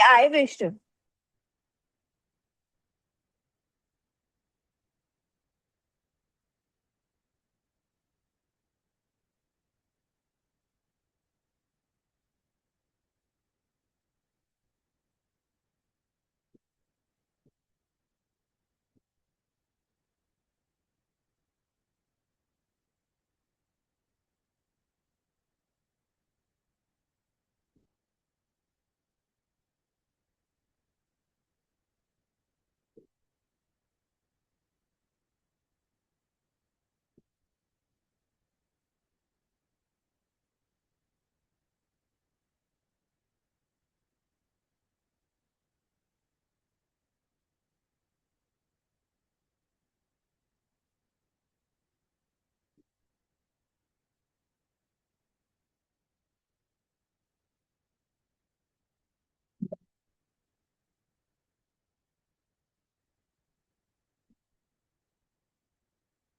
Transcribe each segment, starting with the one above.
I wish to.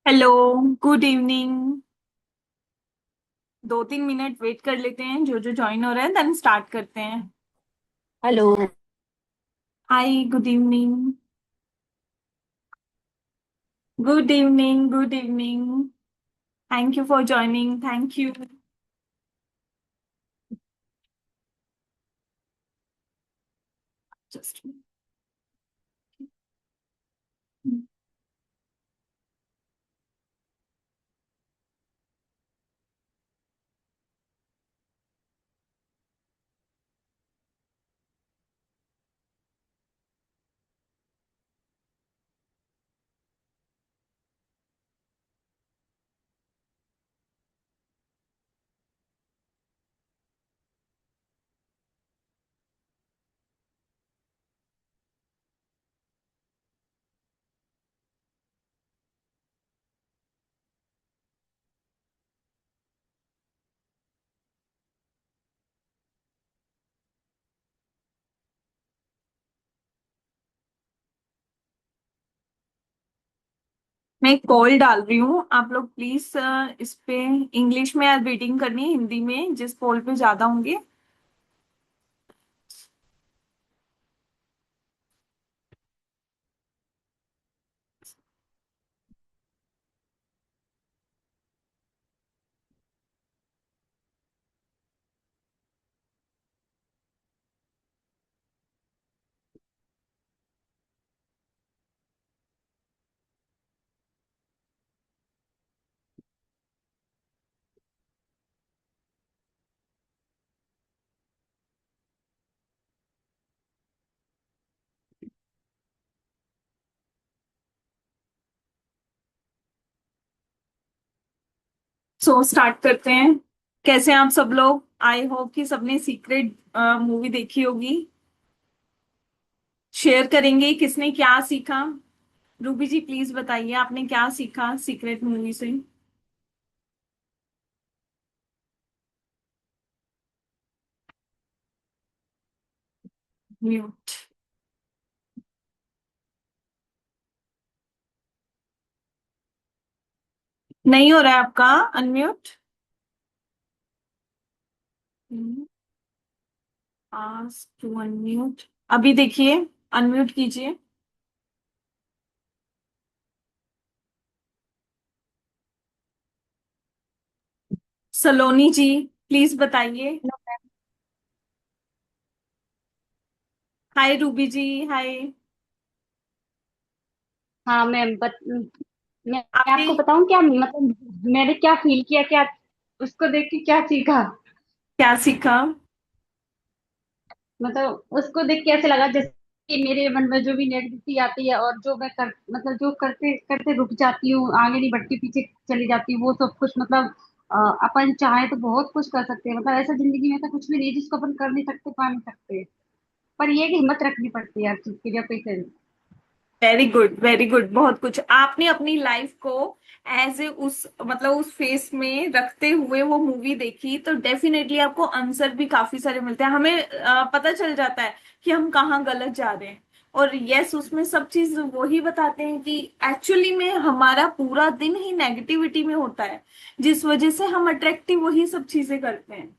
Hello. Good evening. 2-3 minute wait कर लेते हैं, जो जो ज्वाइन हो रहा है देन स्टार्ट करते हैं। Hello. Hi, good evening. Good evening, good evening. Thank you for joining, thank you. Just मैं एक कॉल डाल रही हूँ, आप लोग प्लीज इस पे इंग्लिश में रीडिंग करनी है, हिंदी में जिस कॉल पे ज्यादा होंगे। सो स्टार्ट करते हैं। कैसे हैं आप सब लोग? आई होप कि सबने सीक्रेट मूवी देखी होगी। शेयर करेंगे किसने क्या सीखा। रूबी जी प्लीज बताइए, आपने क्या सीखा सीक्रेट मूवी से? म्यूट। नहीं हो रहा है आपका अनम्यूट? Ask to unmute. अभी देखिए, अनम्यूट कीजिए। सलोनी जी प्लीज बताइए। हाय रूबी जी, हाय। हाँ मैम मैं आपने आपको बताऊं क्या, मतलब मैंने क्या फील किया, क्या उसको देख के क्या सीखा। क्या सीखा? मतलब उसको देख के ऐसे लगा जैसे कि मेरे मन में जो भी नेगेटिविटी आती है और जो मैं कर मतलब जो करते करते रुक जाती हूँ, आगे नहीं बढ़ती, पीछे चली जाती हूँ, वो सब कुछ मतलब अपन चाहे तो बहुत कुछ कर सकते हैं। मतलब ऐसा जिंदगी में ऐसा कुछ भी नहीं है जिसको अपन कर नहीं सकते, पा नहीं सकते। पर ये है कि हिम्मत रखनी पड़ती है हर चीज की जब कोई करे। Very good, very good. बहुत कुछ आपने अपनी लाइफ को एज ए उस मतलब उस फेस में रखते हुए वो मूवी देखी, तो डेफिनेटली आपको आंसर भी काफी सारे मिलते हैं। हमें पता चल जाता है कि हम कहाँ गलत जा रहे हैं। और यस, उसमें सब चीज वही बताते हैं कि एक्चुअली में हमारा पूरा दिन ही नेगेटिविटी में होता है, जिस वजह से हम अट्रैक्टिव वही सब चीजें करते हैं,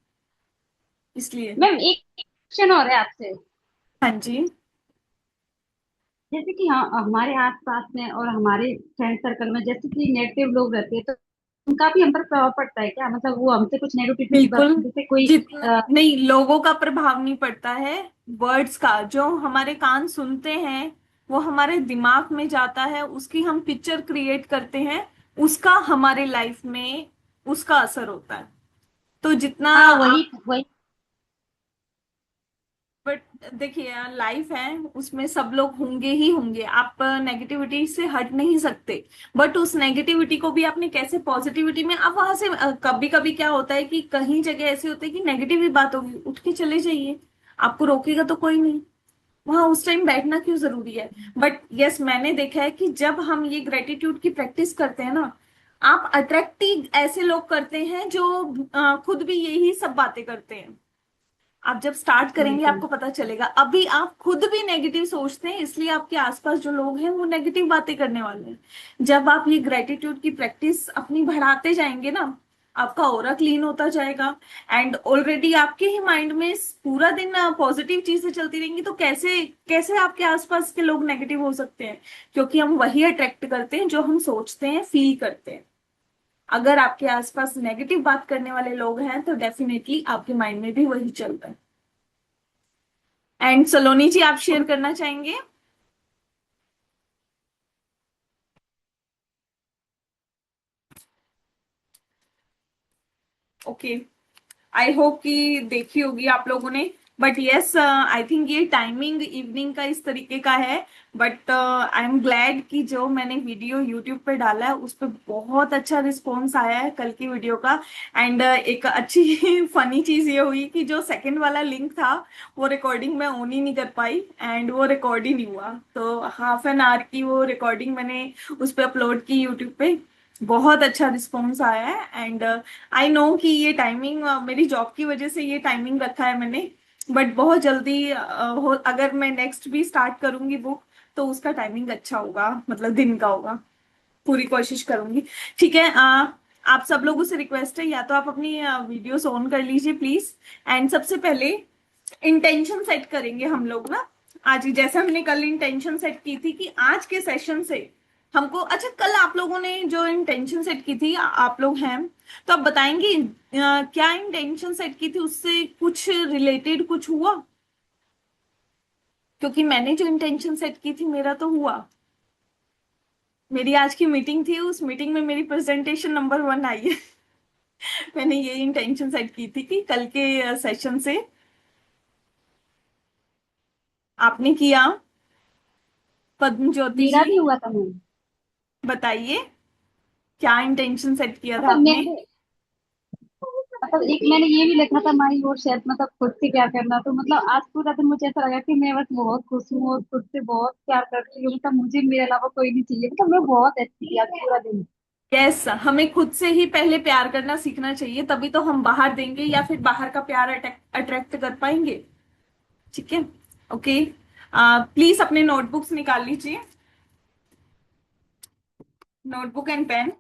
इसलिए। मैम एक क्वेश्चन और है आपसे। हाँ जी। जैसे कि हाँ, हमारे आसपास में और हमारे फ्रेंड सर्कल में जैसे कि नेगेटिव लोग रहते हैं, तो उनका भी हम पर प्रभाव पड़ता है क्या? मतलब वो हमसे कुछ नेगेटिविटी बिल्कुल। जैसे कोई जितना नहीं, लोगों का प्रभाव नहीं पड़ता है, वर्ड्स का। जो हमारे कान सुनते हैं वो हमारे दिमाग में जाता है, उसकी हम पिक्चर क्रिएट करते हैं, उसका हमारे लाइफ में उसका असर होता है। तो जितना हाँ आप, वही वही। बट देखिए, लाइफ है, उसमें सब लोग होंगे ही होंगे, आप नेगेटिविटी से हट नहीं सकते। बट उस नेगेटिविटी को भी आपने कैसे पॉजिटिविटी में, आप वहां से कभी कभी क्या होता है कि कहीं जगह ऐसी होती है कि नेगेटिव ही बात होगी, उठ के चले जाइए, आपको रोकेगा तो कोई नहीं। वहां उस टाइम बैठना क्यों जरूरी है? बट यस, मैंने देखा है कि जब हम ये ग्रेटिट्यूड की प्रैक्टिस करते हैं ना, आप अट्रैक्टिव ऐसे लोग करते हैं जो खुद भी यही सब बातें करते हैं। आप जब स्टार्ट करेंगे बिल्कुल। आपको पता चलेगा। अभी आप खुद भी नेगेटिव सोचते हैं, इसलिए आपके आसपास जो लोग हैं वो नेगेटिव बातें करने वाले हैं। जब आप ये ग्रेटिट्यूड की प्रैक्टिस अपनी बढ़ाते जाएंगे ना, आपका ऑरा क्लीन होता जाएगा। एंड ऑलरेडी आपके ही माइंड में पूरा दिन पॉजिटिव चीजें चलती रहेंगी, तो कैसे कैसे आपके आसपास के लोग नेगेटिव हो सकते हैं? क्योंकि हम वही अट्रैक्ट करते हैं जो हम सोचते हैं, फील करते हैं। अगर आपके आसपास नेगेटिव बात करने वाले लोग हैं तो डेफिनेटली आपके माइंड में भी वही चल रहा है। एंड सलोनी जी, आप शेयर करना चाहेंगे? ओके। आई होप कि देखी होगी आप लोगों ने। बट यस, आई थिंक ये टाइमिंग इवनिंग का इस तरीके का है। बट आई एम ग्लैड कि जो मैंने वीडियो यूट्यूब पे डाला है उस पर बहुत अच्छा रिस्पॉन्स आया है कल की वीडियो का। एंड एक अच्छी फनी चीज ये हुई कि जो सेकंड वाला लिंक था वो रिकॉर्डिंग में ऑन ही नहीं कर पाई, एंड वो रिकॉर्ड ही नहीं हुआ। तो हाफ एन आवर की वो रिकॉर्डिंग मैंने उस पर अपलोड की यूट्यूब पे। बहुत अच्छा रिस्पॉन्स आया है। एंड आई नो कि ये टाइमिंग मेरी जॉब की वजह से ये टाइमिंग रखा है मैंने। बट बहुत जल्दी अगर मैं नेक्स्ट भी स्टार्ट करूंगी बुक, तो उसका टाइमिंग अच्छा होगा, मतलब दिन का होगा। पूरी कोशिश करूंगी। ठीक है। आप सब लोगों से रिक्वेस्ट है, या तो आप अपनी वीडियोस ऑन कर लीजिए प्लीज। एंड सबसे पहले इंटेंशन सेट करेंगे हम लोग ना। आज ही जैसे हमने कल इंटेंशन सेट की थी कि आज के सेशन से हमको, अच्छा कल आप लोगों ने जो इंटेंशन सेट की थी, आप लोग हैं, तो आप बताएंगे क्या इंटेंशन सेट की थी उससे कुछ रिलेटेड कुछ हुआ? क्योंकि मैंने जो इंटेंशन सेट की थी मेरा तो हुआ। मेरी आज की मीटिंग थी, उस मीटिंग में मेरी प्रेजेंटेशन नंबर 1 आई है। मैंने ये इंटेंशन सेट की थी कि कल के सेशन से आपने किया। पद्म ज्योति मेरा जी, भी हुआ था मैम। बताइए क्या इंटेंशन सेट किया था मतलब आपने? मैंने मतलब एक मैंने ये भी लिखा था, माई और शायद मतलब खुद से प्यार करना। तो मतलब आज पूरा दिन मुझे ऐसा लगा कि मैं बस बहुत खुश हूँ और खुद से बहुत प्यार करती हूँ। मतलब मुझे मेरे अलावा कोई नहीं चाहिए। मतलब मैं बहुत अच्छी थी आज पूरा दिन। यस, हमें खुद से ही पहले प्यार करना सीखना चाहिए, तभी तो हम बाहर देंगे या फिर बाहर का प्यार अट्रैक्ट कर पाएंगे। ठीक है। ओके। प्लीज अपने नोटबुक्स निकाल लीजिए, नोटबुक एंड पेन।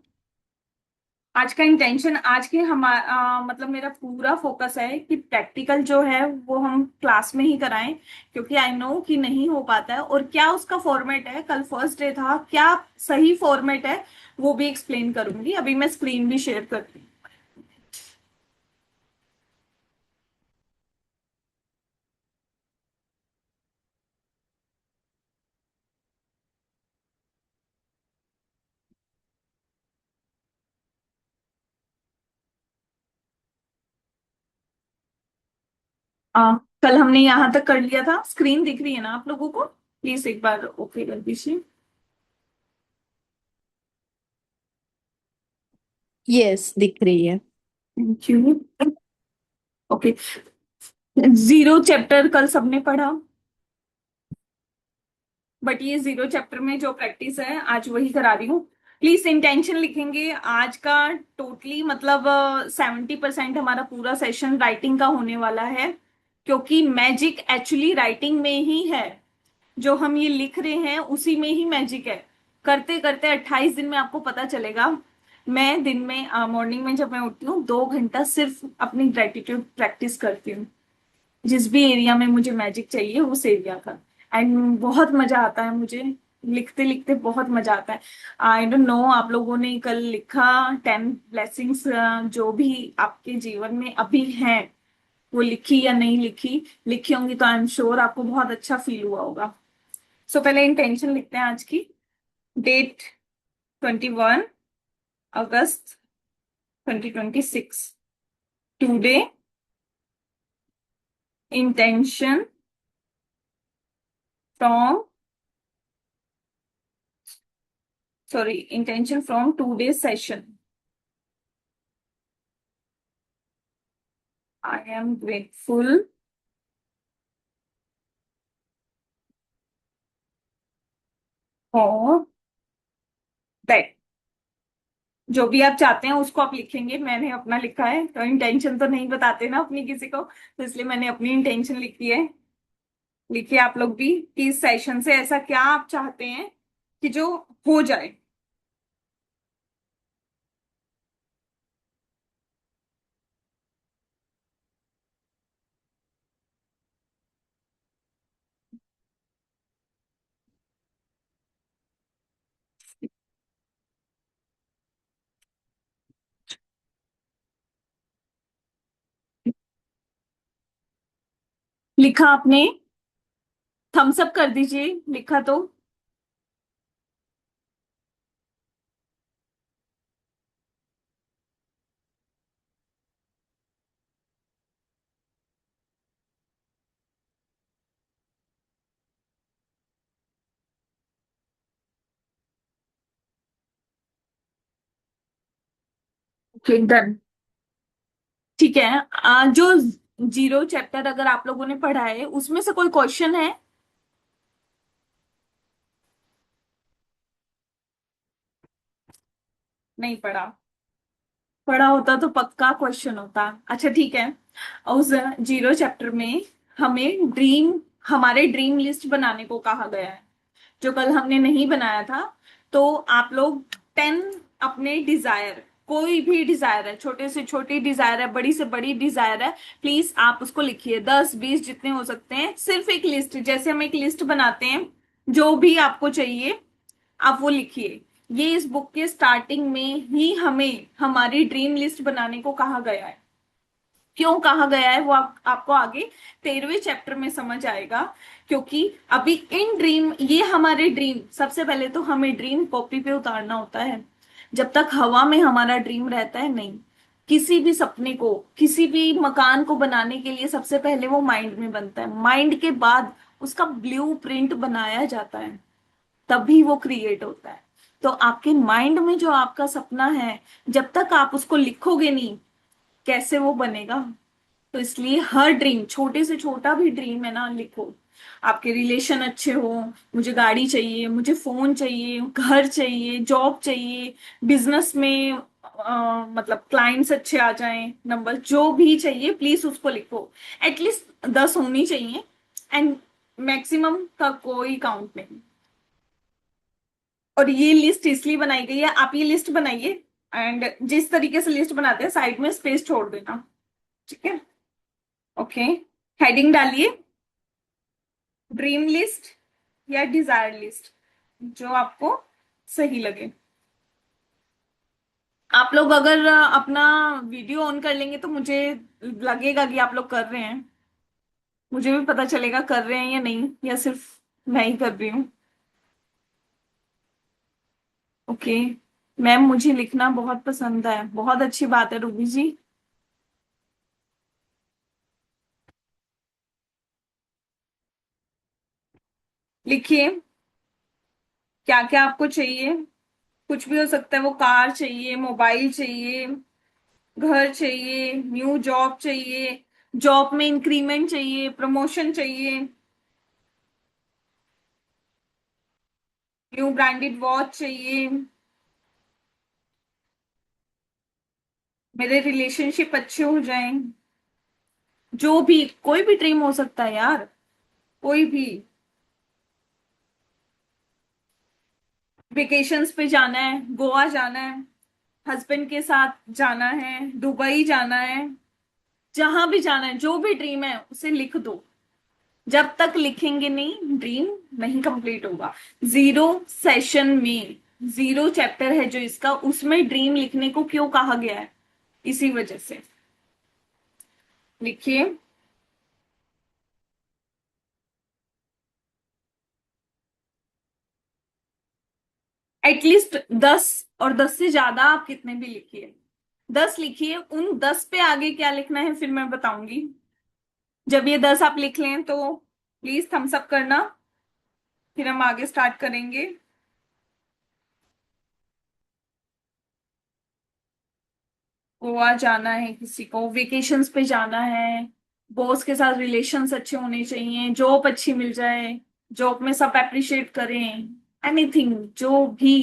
आज का इंटेंशन, आज के मतलब मेरा पूरा फोकस है कि प्रैक्टिकल जो है वो हम क्लास में ही कराएं, क्योंकि आई नो कि नहीं हो पाता है। और क्या उसका फॉर्मेट है, कल फर्स्ट डे था, क्या सही फॉर्मेट है वो भी एक्सप्लेन करूंगी। अभी मैं स्क्रीन भी शेयर करती हूँ। कल हमने यहाँ तक कर लिया था। स्क्रीन दिख रही है ना आप लोगों को? प्लीज एक बार ओके कर दीजिए। यस, दिख रही है। Thank you. Okay. Zero chapter कल सबने पढ़ा, बट ये जीरो चैप्टर में जो प्रैक्टिस है आज वही करा रही हूँ। प्लीज इंटेंशन लिखेंगे आज का। टोटली मतलब 70% हमारा पूरा सेशन राइटिंग का होने वाला है, क्योंकि मैजिक एक्चुअली राइटिंग में ही है। जो हम ये लिख रहे हैं उसी में ही मैजिक है। करते करते 28 दिन में आपको पता चलेगा। मैं दिन में मॉर्निंग में जब मैं उठती हूँ 2 घंटा सिर्फ अपनी ग्रेटिट्यूड प्रैक्टिस करती हूँ, जिस भी एरिया में मुझे मैजिक चाहिए उस एरिया का। एंड बहुत मजा आता है मुझे, लिखते लिखते बहुत मजा आता है। आई डोंट नो आप लोगों ने कल लिखा 10 ब्लेसिंग्स जो भी आपके जीवन में अभी हैं, वो लिखी या नहीं लिखी। लिखी होंगी तो आई एम श्योर आपको बहुत अच्छा फील हुआ होगा। सो पहले इंटेंशन लिखते हैं आज की। डेट 21 अगस्त 2026। Today intention from intention from today's session. I am grateful for that. जो भी आप चाहते हैं उसको आप लिखेंगे। मैंने अपना लिखा है, तो इंटेंशन तो नहीं बताते ना अपनी किसी को, तो इसलिए मैंने अपनी इंटेंशन लिखी है। लिखिए आप लोग भी कि इस सेशन से ऐसा क्या आप चाहते हैं कि जो हो जाए। लिखा आपने? थम्स अप कर दीजिए लिखा तो। Okay done. ठीक है। जो जीरो चैप्टर अगर आप लोगों ने पढ़ा है उसमें से कोई क्वेश्चन है? नहीं पढ़ा? पढ़ा होता तो पक्का क्वेश्चन होता। अच्छा ठीक है। उस जीरो चैप्टर में हमें हमारे ड्रीम लिस्ट बनाने को कहा गया है, जो कल हमने नहीं बनाया था। तो आप लोग 10 अपने डिजायर, कोई भी डिजायर है, छोटे से छोटी डिजायर है, बड़ी से बड़ी डिजायर है, प्लीज आप उसको लिखिए। 10 20 जितने हो सकते हैं। सिर्फ एक लिस्ट, जैसे हम एक लिस्ट बनाते हैं जो भी आपको चाहिए आप वो लिखिए। ये इस बुक के स्टार्टिंग में ही हमें हमारी ड्रीम लिस्ट बनाने को कहा गया है। क्यों कहा गया है वो आपको आगे 13वें चैप्टर में समझ आएगा। क्योंकि अभी इन ड्रीम, ये हमारे ड्रीम, सबसे पहले तो हमें ड्रीम कॉपी पे उतारना होता है। जब तक हवा में हमारा ड्रीम रहता है नहीं। किसी भी सपने को, किसी भी मकान को बनाने के लिए सबसे पहले वो माइंड में बनता है। माइंड के बाद उसका ब्लू प्रिंट बनाया जाता है, तभी वो क्रिएट होता है। तो आपके माइंड में जो आपका सपना है, जब तक आप उसको लिखोगे नहीं, कैसे वो बनेगा? तो इसलिए हर ड्रीम, छोटे से छोटा भी ड्रीम है ना, लिखो। आपके रिलेशन अच्छे हो, मुझे गाड़ी चाहिए, मुझे फोन चाहिए, घर चाहिए, जॉब चाहिए, बिजनेस में मतलब क्लाइंट्स अच्छे आ जाएं, नंबर जो भी चाहिए प्लीज उसको लिखो। एटलीस्ट 10 होनी चाहिए, एंड मैक्सिमम का कोई काउंट नहीं। और ये लिस्ट इसलिए बनाई गई है, आप ये लिस्ट बनाइए एंड जिस तरीके से लिस्ट बनाते हैं साइड में स्पेस छोड़ देना। ठीक है? ओके। हेडिंग डालिए, ड्रीम लिस्ट या डिजायर लिस्ट, जो आपको सही लगे। आप लोग अगर अपना वीडियो ऑन कर लेंगे तो मुझे लगेगा कि आप लोग कर रहे हैं। मुझे भी पता चलेगा कर रहे हैं या नहीं, या सिर्फ मैं ही कर रही हूँ। ओके। मैम मुझे लिखना बहुत पसंद है, बहुत अच्छी बात है रूबी जी। लिखिए क्या क्या आपको चाहिए। कुछ भी हो सकता है, वो कार चाहिए, मोबाइल चाहिए, घर चाहिए, न्यू जॉब चाहिए, जॉब में इंक्रीमेंट चाहिए, प्रमोशन चाहिए, न्यू ब्रांडेड वॉच चाहिए, मेरे रिलेशनशिप अच्छे हो जाएं, जो भी, कोई भी ड्रीम हो सकता है यार, कोई भी। वेकेशंस पे जाना है, गोवा जाना है, हस्बैंड के साथ जाना है, दुबई जाना है, जहां भी जाना है, जो भी ड्रीम है उसे लिख दो। जब तक लिखेंगे नहीं, ड्रीम नहीं कंप्लीट होगा। जीरो सेशन में, जीरो चैप्टर है जो इसका, उसमें ड्रीम लिखने को क्यों कहा गया है, इसी वजह से। लिखिए। एटलीस्ट 10, और 10 से ज्यादा आप कितने भी लिखिए। 10 लिखिए, उन 10 पे आगे क्या लिखना है फिर मैं बताऊंगी। जब ये 10 आप लिख लें तो प्लीज थम्स अप करना, फिर हम आगे स्टार्ट करेंगे। गोवा जाना है किसी को, वेकेशंस पे जाना है, बॉस के साथ रिलेशंस अच्छे होने चाहिए, जॉब अच्छी मिल जाए, जॉब में सब अप्रिशिएट करें, एनीथिंग जो भी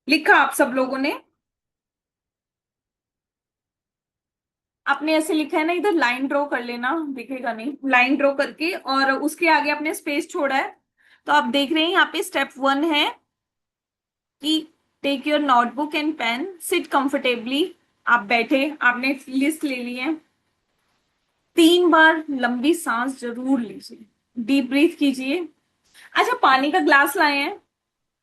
लिखा आप सब लोगों ने। आपने ऐसे लिखा है ना, इधर लाइन ड्रॉ कर लेना, दिखेगा नहीं, लाइन ड्रॉ करके और उसके आगे आपने स्पेस छोड़ा है। तो आप देख रहे हैं यहाँ पे स्टेप 1 है कि take your notebook and pen, sit comfortably. आप बैठे, आपने लिस्ट ले ली है। 3 बार लंबी सांस जरूर लीजिए, डीप ब्रीथ कीजिए। अच्छा, पानी का ग्लास लाए हैं,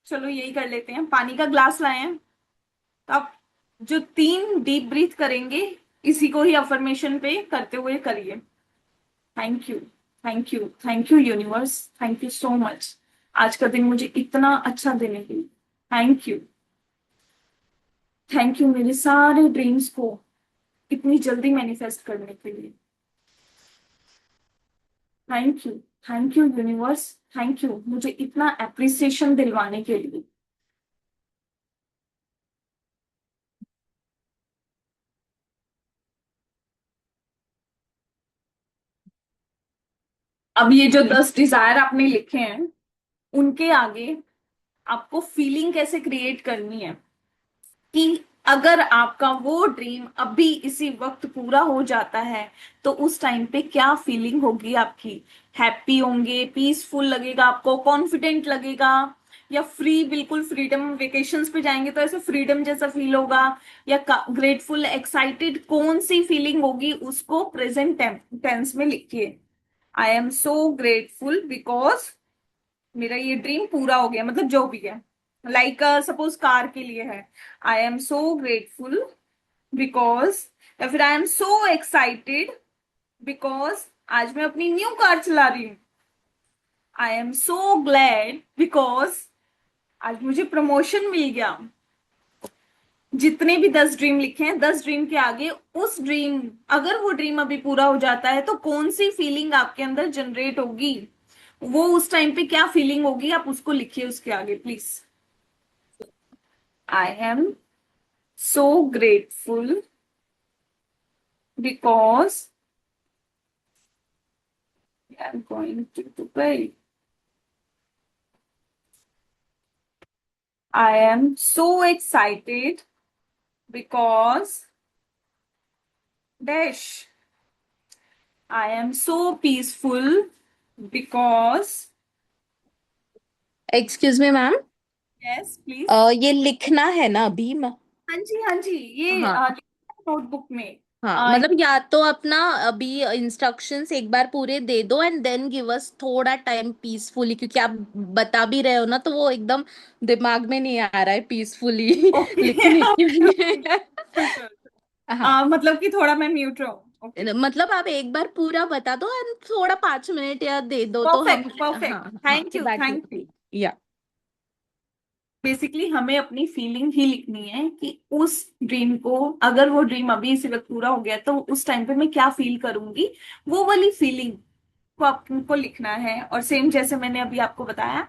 चलो यही कर लेते हैं, पानी का ग्लास लाए हैं। तो आप जो 3 डीप ब्रीथ करेंगे, इसी को ही अफर्मेशन पे करते हुए करिए। Thank you, thank you, thank you universe, thank you so much, आज का दिन मुझे इतना अच्छा देने के लिए। थैंक यू, थैंक यू मेरे सारे ड्रीम्स को इतनी जल्दी मैनिफेस्ट करने के लिए। Thank you, thank you universe, thank you मुझे इतना अप्रिसिएशन दिलवाने के लिए। अब ये जो 10 डिजायर आपने लिखे हैं, उनके आगे आपको फीलिंग कैसे क्रिएट करनी है कि अगर आपका वो ड्रीम अभी इसी वक्त पूरा हो जाता है तो उस टाइम पे क्या फीलिंग होगी आपकी। हैप्पी होंगे, पीसफुल लगेगा आपको, कॉन्फिडेंट लगेगा, या फ्री, बिल्कुल फ्रीडम, वेकेशंस पे जाएंगे तो ऐसे फ्रीडम जैसा फील होगा, या ग्रेटफुल, एक्साइटेड, कौन सी फीलिंग होगी उसको प्रेजेंट टेंस में लिखिए। आई एम सो ग्रेटफुल बिकॉज मेरा ये ड्रीम पूरा हो गया, मतलब जो भी है, लाइक सपोज कार के लिए है, आई एम सो ग्रेटफुल बिकॉज, या फिर आई एम सो एक्साइटेड बिकॉज आज मैं अपनी न्यू कार चला रही हूँ। आई एम सो ग्लैड बिकॉज आज मुझे प्रमोशन मिल गया। जितने भी 10 ड्रीम लिखे हैं, 10 ड्रीम के आगे उस ड्रीम, अगर वो ड्रीम अभी पूरा हो जाता है तो कौन सी फीलिंग आपके अंदर जनरेट होगी, वो उस टाइम पे क्या फीलिंग होगी, आप उसको लिखिए उसके आगे please. I am so grateful because I am going to Dubai. I am so excited because dash. I am so peaceful because. Excuse me ma'am, yes please. ये लिखना है ना अभी हाँ जी, हाँ जी, ये हाँ नोटबुक में। हाँ, मतलब या तो अपना अभी इंस्ट्रक्शंस एक बार पूरे दे दो एंड देन गिव अस थोड़ा टाइम पीसफुली, क्योंकि आप बता भी रहे हो ना तो वो एकदम दिमाग में नहीं आ रहा है पीसफुली ओके लिखने के लिए हाँ, मतलब कि थोड़ा मैं म्यूट रहूँ। ओके, मतलब आप एक बार पूरा बता दो एंड थोड़ा 5 मिनट या दे दो तो हम, परफेक्ट हाँ परफेक्ट, हाँ, थैंक तो you that thank would you. Be या। बेसिकली हमें अपनी फीलिंग ही लिखनी है कि उस ड्रीम को, अगर वो ड्रीम अभी इसी वक्त पूरा हो गया तो उस टाइम पे मैं क्या फील करूंगी, वो वाली फीलिंग। को आपको लिखना है, और सेम जैसे मैंने अभी आपको बताया,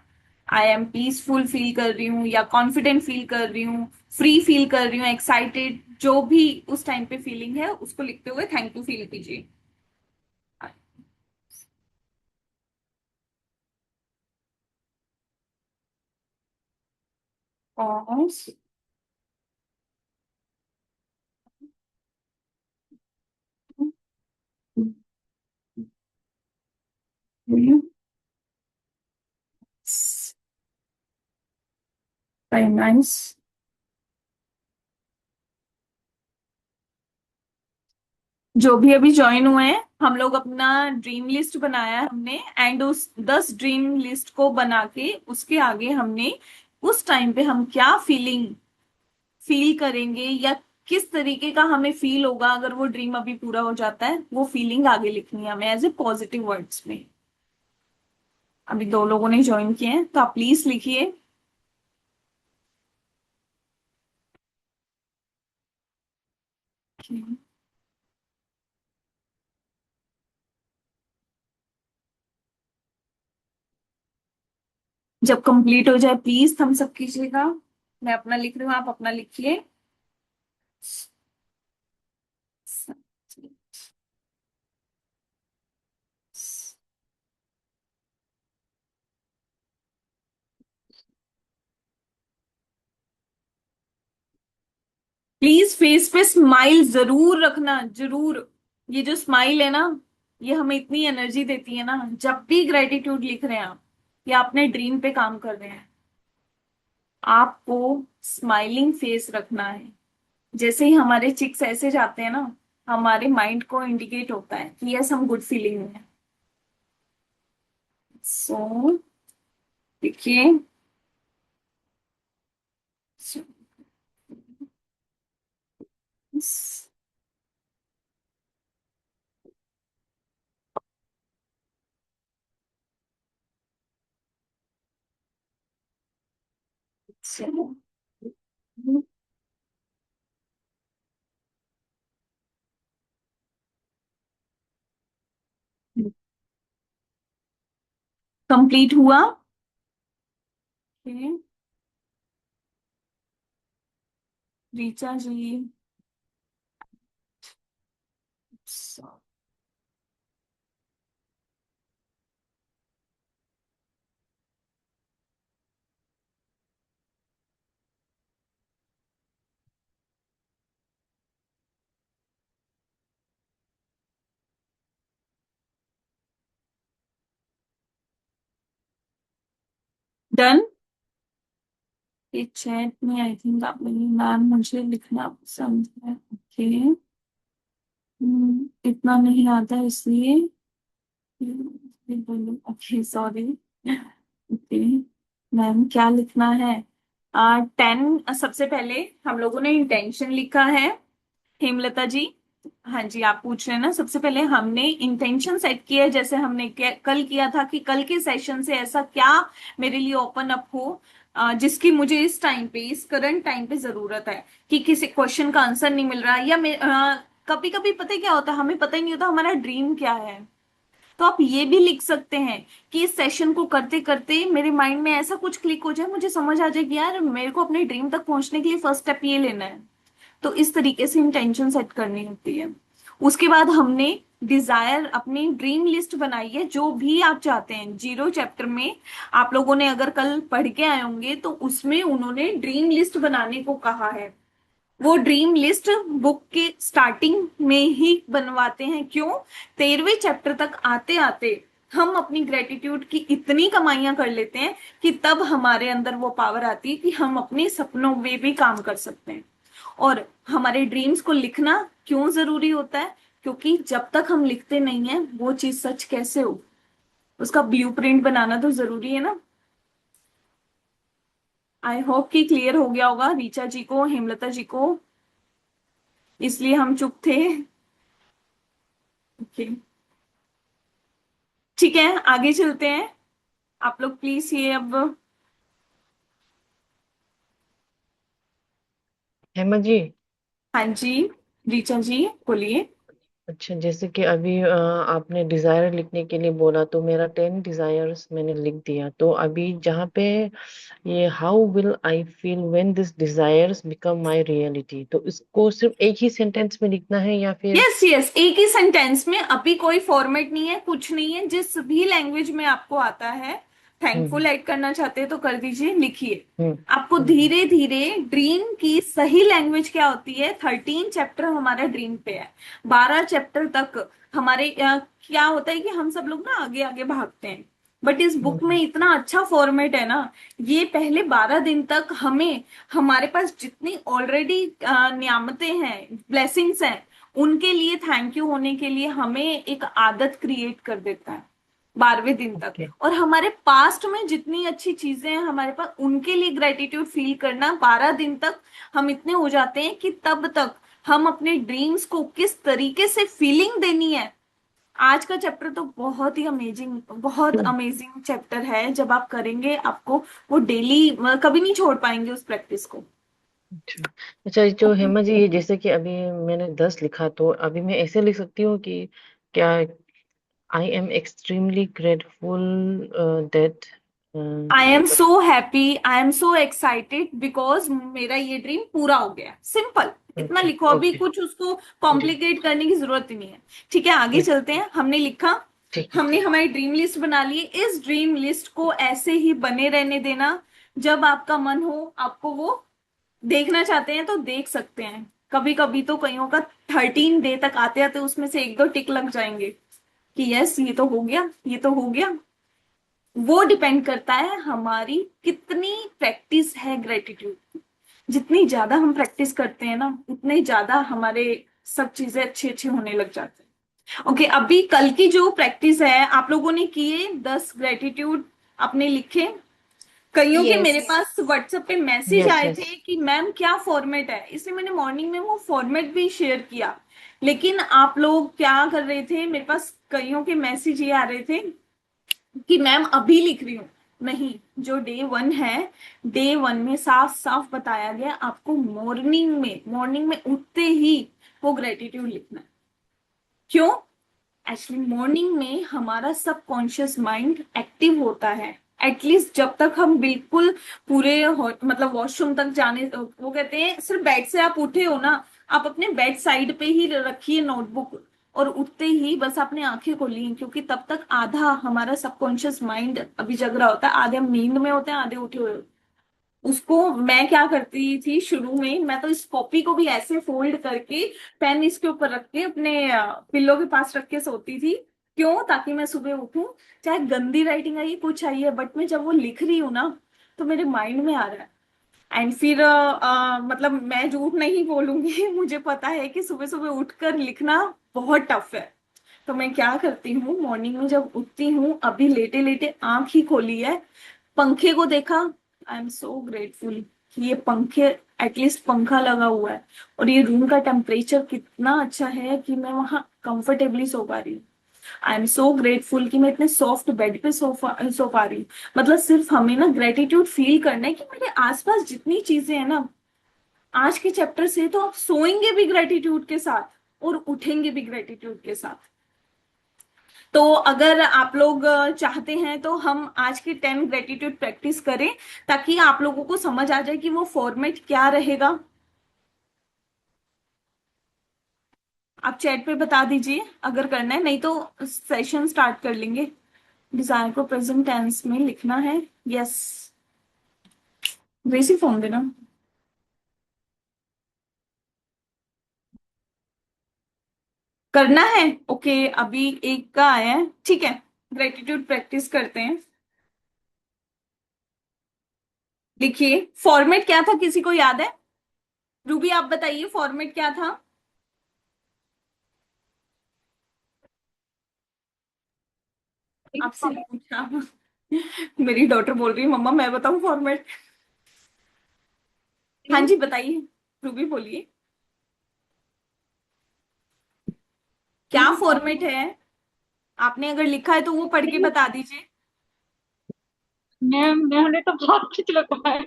आई एम पीसफुल फील कर रही हूँ, या कॉन्फिडेंट फील कर रही हूँ, फ्री फील कर रही हूँ, एक्साइटेड, जो भी उस टाइम पे फीलिंग है उसको लिखते हुए थैंक यू फील कीजिए। और वेरी नाइस। जो भी अभी ज्वाइन हुए हैं, हम लोग अपना ड्रीम लिस्ट बनाया है हमने, एंड उस 10 ड्रीम लिस्ट को बना के उसके आगे हमने उस टाइम पे हम क्या फीलिंग फील करेंगे, या किस तरीके का हमें फील होगा अगर वो ड्रीम अभी पूरा हो जाता है, वो फीलिंग आगे लिखनी है हमें एज ए पॉजिटिव वर्ड्स में। अभी 2 लोगों ने ज्वाइन किए हैं, तो आप प्लीज लिखिए। जब कंप्लीट हो जाए प्लीज थम्स अप कीजिएगा। मैं अपना लिख रही हूँ, आप अपना लिखिए। प्लीज फेस पे स्माइल जरूर रखना, जरूर। ये जो स्माइल है ना, ये हमें इतनी एनर्जी देती है ना, जब भी ग्रेटिट्यूड लिख रहे हैं आप, या अपने ड्रीम पे काम कर रहे हैं, आपको स्माइलिंग फेस रखना है। जैसे ही हमारे चिक्स ऐसे जाते हैं ना, हमारे माइंड को इंडिकेट होता है कि यस हम गुड फीलिंग में हैं। सो देखिए, कंप्लीट हुआ। Okay, रीचा जी, डन। ये चैट में आई थिंक आप लोग, मैम मुझे लिखना पसंद है, ओके। इतना नहीं आता इसलिए ओके, सॉरी। ओके मैम, क्या लिखना है? 10, सबसे पहले हम लोगों ने इंटेंशन लिखा है। हेमलता जी, हाँ जी, आप पूछ रहे हैं ना, सबसे पहले हमने इंटेंशन सेट किया है, जैसे हमने कल किया था कि कल के सेशन से ऐसा क्या मेरे लिए ओपन अप हो, जिसकी मुझे इस टाइम पे, इस करंट टाइम पे जरूरत है, कि किसी क्वेश्चन का आंसर नहीं मिल रहा, या कभी कभी पता है क्या होता है, हमें पता ही नहीं होता हमारा ड्रीम क्या है। तो आप ये भी लिख सकते हैं कि इस सेशन को करते करते मेरे माइंड में ऐसा कुछ क्लिक हो जाए, मुझे समझ आ जाए कि यार मेरे को अपने ड्रीम तक पहुंचने के लिए फर्स्ट स्टेप ये लेना है। तो इस तरीके से इंटेंशन सेट करनी होती है। उसके बाद हमने डिजायर, अपनी ड्रीम लिस्ट बनाई है, जो भी आप चाहते हैं। 0 चैप्टर में आप लोगों ने अगर कल पढ़ के आए होंगे, तो उसमें उन्होंने ड्रीम लिस्ट बनाने को कहा है। वो ड्रीम लिस्ट बुक के स्टार्टिंग में ही बनवाते हैं, क्यों? 13वें चैप्टर तक आते आते हम अपनी ग्रेटिट्यूड की इतनी कमाइयां कर लेते हैं कि तब हमारे अंदर वो पावर आती है कि हम अपने सपनों में भी काम कर सकते हैं। और हमारे ड्रीम्स को लिखना क्यों जरूरी होता है? क्योंकि जब तक हम लिखते नहीं है, वो चीज सच कैसे हो, उसका ब्लूप्रिंट बनाना तो जरूरी है ना। आई होप कि क्लियर हो गया होगा रीचा जी को, हेमलता जी को, इसलिए हम चुप थे। ओके, ठीक है, आगे चलते हैं। आप लोग प्लीज ये अब, हेमा जी। हाँ जी, रीचा जी बोलिए। अच्छा, जैसे कि अभी आपने डिजायर लिखने के लिए बोला, तो मेरा 10 डिजायर्स मैंने लिख दिया। तो अभी जहाँ पे ये how will I feel when this desires become my reality, तो इसको सिर्फ एक ही सेंटेंस में लिखना है या फिर? यस यस, एक ही सेंटेंस में। अभी कोई फॉर्मेट नहीं है, कुछ नहीं है, जिस भी लैंग्वेज में आपको आता है। थैंकफुल हम्म। ऐड करना चाहते हैं तो कर दीजिए, लिखिए। हम्म। आपको हम्म। धीरे धीरे ड्रीम की सही लैंग्वेज क्या होती है, 13 चैप्टर हमारा ड्रीम पे है। 12 चैप्टर तक हमारे क्या होता है कि हम सब लोग ना आगे आगे भागते हैं। बट इस बुक में हम्म। इतना अच्छा फॉर्मेट है ना, ये पहले 12 दिन तक हमें, हमारे पास जितनी ऑलरेडी नियामतें हैं, ब्लेसिंग्स हैं, उनके लिए थैंक यू होने के लिए हमें एक आदत क्रिएट कर देता है 12वें दिन तक। ओके। और हमारे पास्ट में जितनी अच्छी चीजें हैं हमारे पास, उनके लिए ग्रेटिट्यूड फील करना 12 दिन तक हम इतने हो जाते हैं कि तब तक हम अपने ड्रीम्स को किस तरीके से फीलिंग देनी है। आज का चैप्टर तो बहुत ही अमेजिंग, बहुत अमेजिंग चैप्टर है। जब आप करेंगे आपको वो डेली कभी नहीं छोड़ पाएंगे उस प्रैक्टिस को। अच्छा। अच्छा, जो ओके। हेमा जी, ये जैसे कि अभी मैंने 10 लिखा, तो अभी मैं ऐसे लिख सकती हूँ कि क्या I am extremely grateful that? I am so happy, I am so excited because मेरा ये ड्रीम पूरा हो गया। सिंपल इतना ओके। लिखो, अभी ओके। कुछ उसको जी। कॉम्प्लिकेट करने की जरूरत ही नहीं है। ठीक है, आगे जी। चलते हैं। हमने लिखा, ठीक है। हमने हमारी ड्रीम लिस्ट बना ली। इस ड्रीम लिस्ट को ऐसे ही बने रहने देना। जब आपका मन हो, आपको वो देखना चाहते हैं तो देख सकते हैं। कभी कभी तो कईयों का 13 डे तक आते आते उसमें से एक दो टिक लग जाएंगे कि यस ये तो हो गया, ये तो हो गया। वो डिपेंड करता है हमारी कितनी प्रैक्टिस है ग्रेटिट्यूड की। जितनी ज्यादा हम प्रैक्टिस करते हैं ना, उतने ज्यादा हमारे सब चीजें अच्छी अच्छी होने लग जाते हैं। ओके, अभी कल की जो प्रैक्टिस है आप लोगों ने किए, 10 ग्रेटिट्यूड आपने लिखे। कईयों के यस। मेरे पास व्हाट्सएप पे मैसेज यस। आए यस। थे कि मैम क्या फॉर्मेट है, इसलिए मैंने मॉर्निंग में वो फॉर्मेट भी शेयर किया। लेकिन आप लोग क्या कर रहे थे, मेरे पास कईयों के मैसेज ये आ रहे थे कि मैम अभी लिख रही हूँ। नहीं, जो डे 1 है, डे 1 में साफ साफ बताया गया आपको मॉर्निंग में उठते ही वो ग्रेटिट्यूड लिखना है। क्यों? एक्चुअली मॉर्निंग में हमारा सबकॉन्शियस माइंड एक्टिव होता है। एटलीस्ट जब तक हम बिल्कुल मतलब वॉशरूम तक जाने, वो कहते हैं सिर्फ बेड से आप उठे हो ना, आप अपने बेड साइड पे ही रखिए नोटबुक, और उठते ही बस आपने आंखें खोली, क्योंकि तब तक आधा हमारा सबकॉन्शियस माइंड अभी जग रहा होता है, आधे हम नींद में होते हैं, आधे उठे हुए होते हैं। उसको मैं क्या करती थी शुरू में, मैं तो इस कॉपी को भी ऐसे फोल्ड करके पेन इसके ऊपर रख के अपने पिल्लो के पास रख के सोती थी। क्यों? ताकि मैं सुबह उठूं, चाहे गंदी राइटिंग आई है, कुछ आई है, बट मैं जब वो लिख रही हूँ ना, तो मेरे माइंड में आ रहा है। एंड फिर मतलब मैं झूठ नहीं बोलूंगी मुझे पता है कि सुबह सुबह उठकर लिखना बहुत टफ है। तो मैं क्या करती हूँ, मॉर्निंग में जब उठती हूँ, अभी लेटे लेटे आंख ही खोली है, पंखे को देखा, आई एम सो ग्रेटफुल कि ये पंखे, एटलीस्ट पंखा लगा हुआ है, और ये रूम का टेम्परेचर कितना अच्छा है कि मैं वहां कंफर्टेबली सो पा रही हूँ। आई एम सो ग्रेटफुल कि मैं इतने सॉफ्ट बेड पे सो पा रही हूँ। मतलब सिर्फ हमें ना ग्रेटिट्यूड फील करना है कि मेरे आसपास जितनी चीजें हैं ना, आज के चैप्टर से तो आप सोएंगे भी ग्रेटिट्यूड के साथ और उठेंगे भी ग्रेटिट्यूड के साथ। तो अगर आप लोग चाहते हैं तो हम आज की 10 ग्रेटिट्यूड प्रैक्टिस करें, ताकि आप लोगों को समझ आ जाए कि वो फॉर्मेट क्या रहेगा। आप चैट पे बता दीजिए अगर करना है, नहीं तो सेशन स्टार्ट कर लेंगे। डिजायर को प्रेजेंट टेंस में लिखना है। यस, वैसी फॉर्म देना। करना है। ओके, अभी एक का आया है, ठीक है। ग्रेटिट्यूड प्रैक्टिस करते हैं। लिखिए, फॉर्मेट क्या था, किसी को याद है? रूबी आप बताइए फॉर्मेट क्या था। आपसे पूछा मेरी डॉटर बोल रही है मम्मा मैं बताऊं फॉर्मेट। हाँ जी बताइए, रूबी बोलिए, क्या फॉर्मेट है? आपने अगर लिखा है तो वो पढ़ के बता दीजिए। मैंने तो बहुत कुछ लिखा है।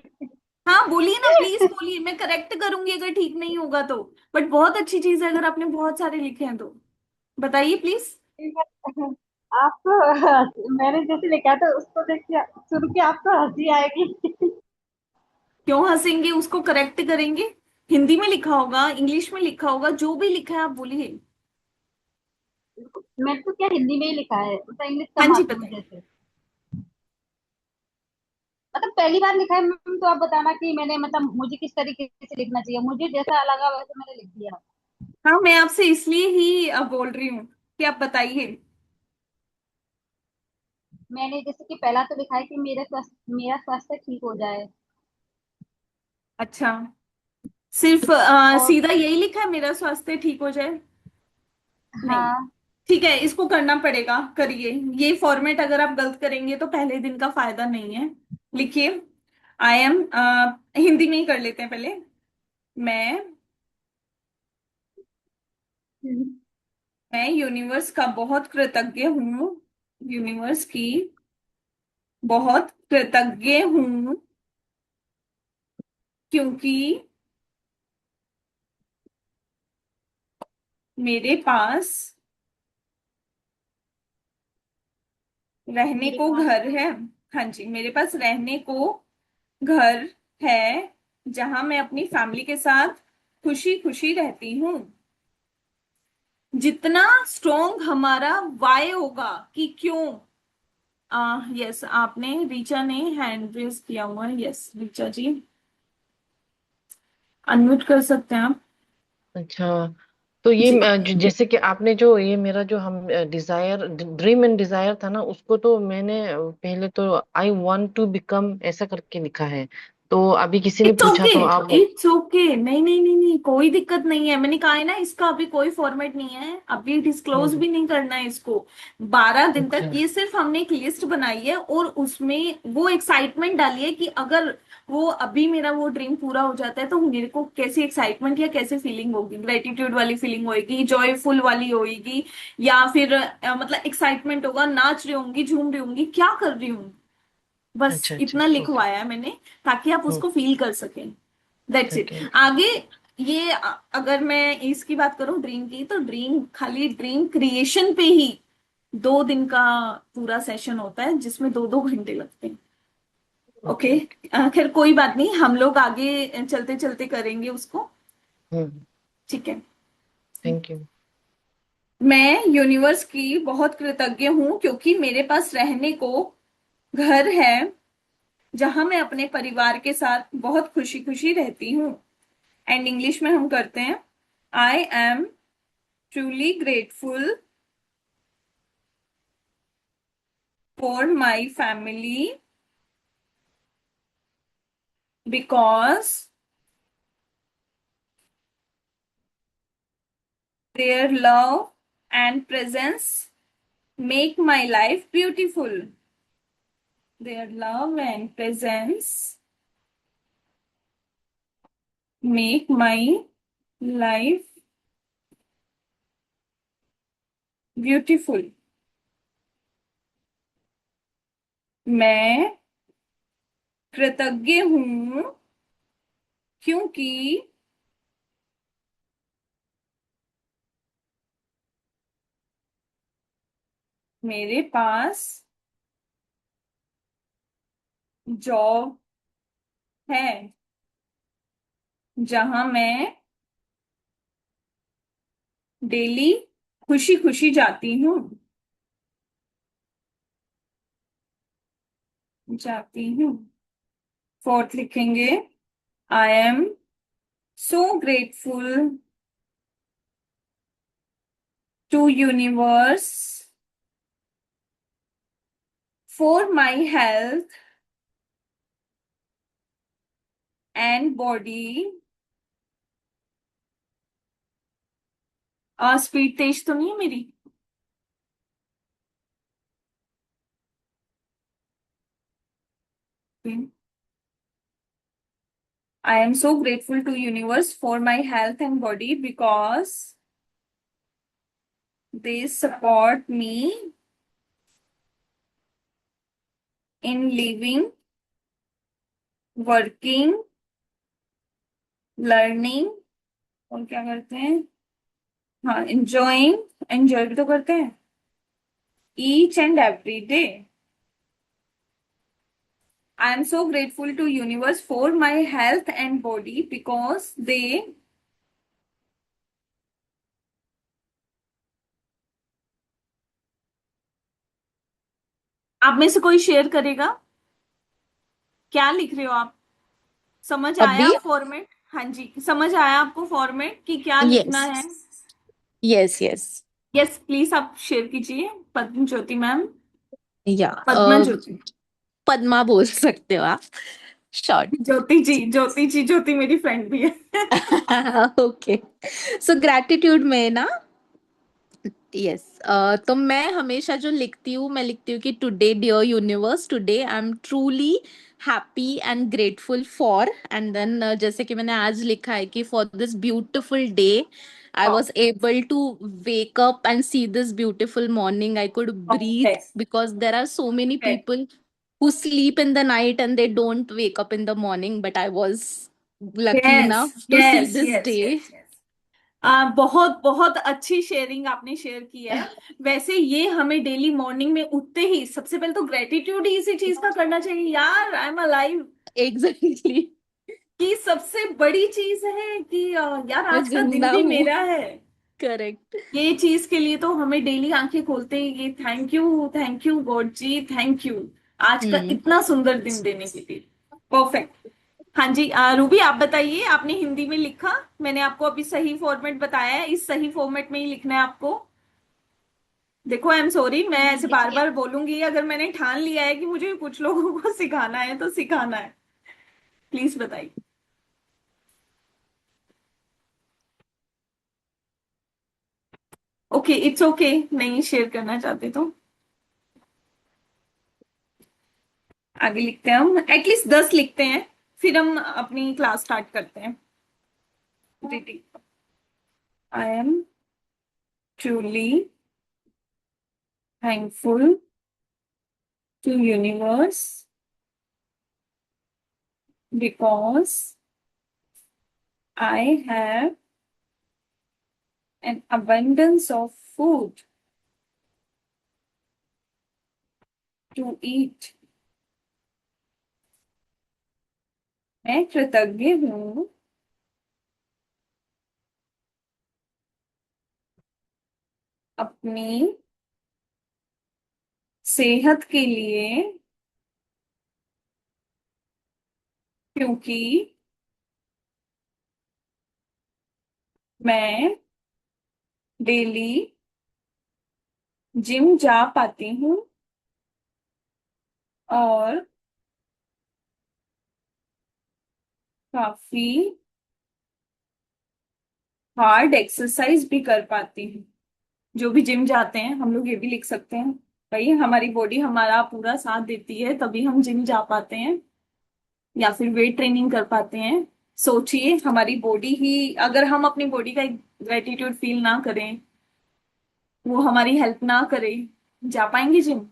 हाँ बोलिए ना, प्लीज बोलिए, मैं करेक्ट करूंगी अगर ठीक नहीं होगा तो। बट बहुत अच्छी चीज है अगर आपने बहुत सारे लिखे हैं तो। बताइए प्लीज। आपको मैंने जैसे लिखा था उसको देख के सुन के आपको हंसी आएगी। क्यों हंसेंगे, उसको करेक्ट करेंगे। हिंदी में लिखा होगा, इंग्लिश में लिखा होगा, जो भी लिखा है आप बोलिए। मैंने तो क्या हिंदी में ही लिखा है, मतलब इंग्लिश हाँ कम जी आती है मुझे बताइए। से। मतलब पहली बार लिखा है मैम, तो आप बताना कि मैंने मतलब मुझे किस तरीके से लिखना चाहिए, मुझे जैसा लगा वैसे मैंने लिख दिया। हाँ मैं आपसे इसलिए ही बोल रही हूँ कि आप बताइए। मैंने जैसे कि पहला तो लिखा है कि मेरा स्वास्थ्य ठीक हो जाए। अच्छा, सिर्फ और सीधा यही लिखा है, मेरा स्वास्थ्य ठीक हो जाए? नहीं। हाँ। ठीक है, इसको करना पड़ेगा, करिए। ये फॉर्मेट अगर आप गलत करेंगे तो पहले दिन का फायदा नहीं है। लिखिए। आई एम, हिंदी में ही कर लेते हैं पहले। मैं हम्म। मैं यूनिवर्स का बहुत कृतज्ञ हूँ। यूनिवर्स की बहुत कृतज्ञ हूँ, क्योंकि मेरे पास रहने मेरे को पास घर है। हाँ जी, मेरे पास रहने को घर है, जहां मैं अपनी फैमिली के साथ खुशी खुशी रहती हूँ। जितना स्ट्रोंग हमारा वाय होगा कि क्यों। यस, आपने, रीचा ने हैंड रेज किया हुआ है। यस रीचा जी, अनम्यूट कर सकते हैं आप। अच्छा, तो ये जी। जैसे कि आपने जो ये मेरा जो हम डिजायर, ड्रीम एंड डिजायर था ना, उसको तो मैंने पहले तो आई वांट टू बिकम ऐसा करके लिखा है। तो अभी किसी ने इट्स पूछा ओके, तो आप। इट्स ओके, नहीं नहीं नहीं नहीं, कोई दिक्कत नहीं है। मैंने कहा है ना, इसका अभी कोई फॉर्मेट नहीं है, अभी डिस्क्लोज हम्म। भी नहीं करना है इसको। 12 दिन तक अच्छा। ये सिर्फ हमने एक लिस्ट बनाई है, और उसमें वो एक्साइटमेंट डाली है कि अगर वो अभी मेरा वो ड्रीम पूरा हो जाता है तो मेरे को कैसी एक्साइटमेंट या कैसे फीलिंग होगी, ग्रेटिट्यूड वाली फीलिंग होगी, जॉयफुल वाली होगी, या फिर मतलब एक्साइटमेंट होगा, नाच रही होंगी, झूम रही होंगी, क्या कर रही हूँ। बस अच्छा अच्छा। इतना ओके। लिखवाया है मैंने, ताकि आप हम्म। उसको फील कर सकें। That's it. ओके। आगे ये अगर मैं इसकी बात करूं ड्रीम की, तो ड्रीम खाली ड्रीम क्रिएशन पे ही 2 दिन का पूरा सेशन होता है, जिसमें 2-2 घंटे लगते हैं। ओके। Okay okay. खैर कोई बात नहीं, हम लोग आगे चलते चलते करेंगे उसको। हम्म। ठीक है। Thank you. मैं यूनिवर्स की बहुत कृतज्ञ हूँ, क्योंकि मेरे पास रहने को घर है, जहां मैं अपने परिवार के साथ बहुत खुशी खुशी रहती हूँ। एंड इंग्लिश में हम करते हैं। आई am truly grateful for my family, because their love and presence make my life beautiful. Their love and presence make my life beautiful. मैं कृतज्ञ हूँ, क्योंकि मेरे पास जॉब है, जहां मैं डेली खुशी खुशी जाती हूँ। जाती हूँ। फोर्थ लिखेंगे। I am so grateful to universe for my health and body. Speed तेज तो नहीं है मेरी? I am so grateful to universe for my health and body, because they support me in living, working, learning, और क्या करते हैं, हाँ, एंजॉइंग, एंजॉय भी तो करते हैं, each and every day. I am so grateful to universe for my health and body because they. आप में से कोई शेयर करेगा? क्या लिख रहे हो आप? समझ आया अभी। फॉर्मेट? हाँ जी, समझ आया आपको फॉर्मेट कि क्या लिखना यस, है? Yes, yes. यस प्लीज, आप शेयर कीजिए, पद्म ज्योति मैम। या पद्मा ज्योति। पद्मा बोल सकते हो आप, शॉर्ट। ज्योति जी, ज्योति जी, ज्योति मेरी फ्रेंड भी है। ओके। सो ग्रैटिट्यूड में ना, यस, तो मैं हमेशा जो लिखती हूँ, मैं लिखती हूँ कि today dear universe, today I am truly happy and grateful for, and then जैसे कि मैंने आज लिखा है कि for this beautiful day I was able to wake up and see this beautiful morning, I could okay, breathe because there are so many people who sleep in the night and they don't wake up in the morning, but I was lucky yes enough to see yes this yes day. Yes yes. बहुत बहुत अच्छी sharing आपने share की है। वैसे ये हमें daily morning में उठते ही सबसे पहले तो ग्रेटिट्यूड ही इसी चीज का करना चाहिए, यार आई एम अलाइव। Exactly. की सबसे बड़ी चीज है कि यार मैं आज का दिन जिंदा भी हूँ। मेरा है। करेक्ट। ये चीज के लिए तो हमें डेली आंखें खोलते ही ये thank you god ji, thank you आज का हम्म। इतना सुंदर दिन देने के लिए। परफेक्ट। हाँ जी, रूबी आप बताइए, आपने हिंदी में लिखा, मैंने आपको अभी सही फॉर्मेट बताया है, इस सही फॉर्मेट में ही लिखना है आपको। देखो आई एम सॉरी, मैं ऐसे बार बार बोलूंगी, अगर मैंने ठान लिया है कि मुझे कुछ लोगों को सिखाना है तो सिखाना है। प्लीज बताइए। ओके, इट्स ओके, नहीं शेयर करना चाहते तो आगे लिखते हैं, हम एटलीस्ट 10 लिखते हैं, फिर हम अपनी क्लास स्टार्ट करते हैं। Reading. I am truly thankful to universe because I have an abundance of food to eat. मैं कृतज्ञ हूँ अपनी सेहत के लिए, क्योंकि मैं डेली जिम जा पाती हूँ और काफी हार्ड एक्सरसाइज भी कर पाती हूँ। जो भी जिम जाते हैं हम लोग ये भी लिख सकते हैं, भाई हमारी बॉडी हमारा पूरा साथ देती है तभी हम जिम जा पाते हैं या फिर वेट ट्रेनिंग कर पाते हैं। सोचिए, हमारी बॉडी ही, अगर हम अपनी बॉडी का ग्रेटिट्यूड फील ना करें, वो हमारी हेल्प ना करे, जा पाएंगे gym?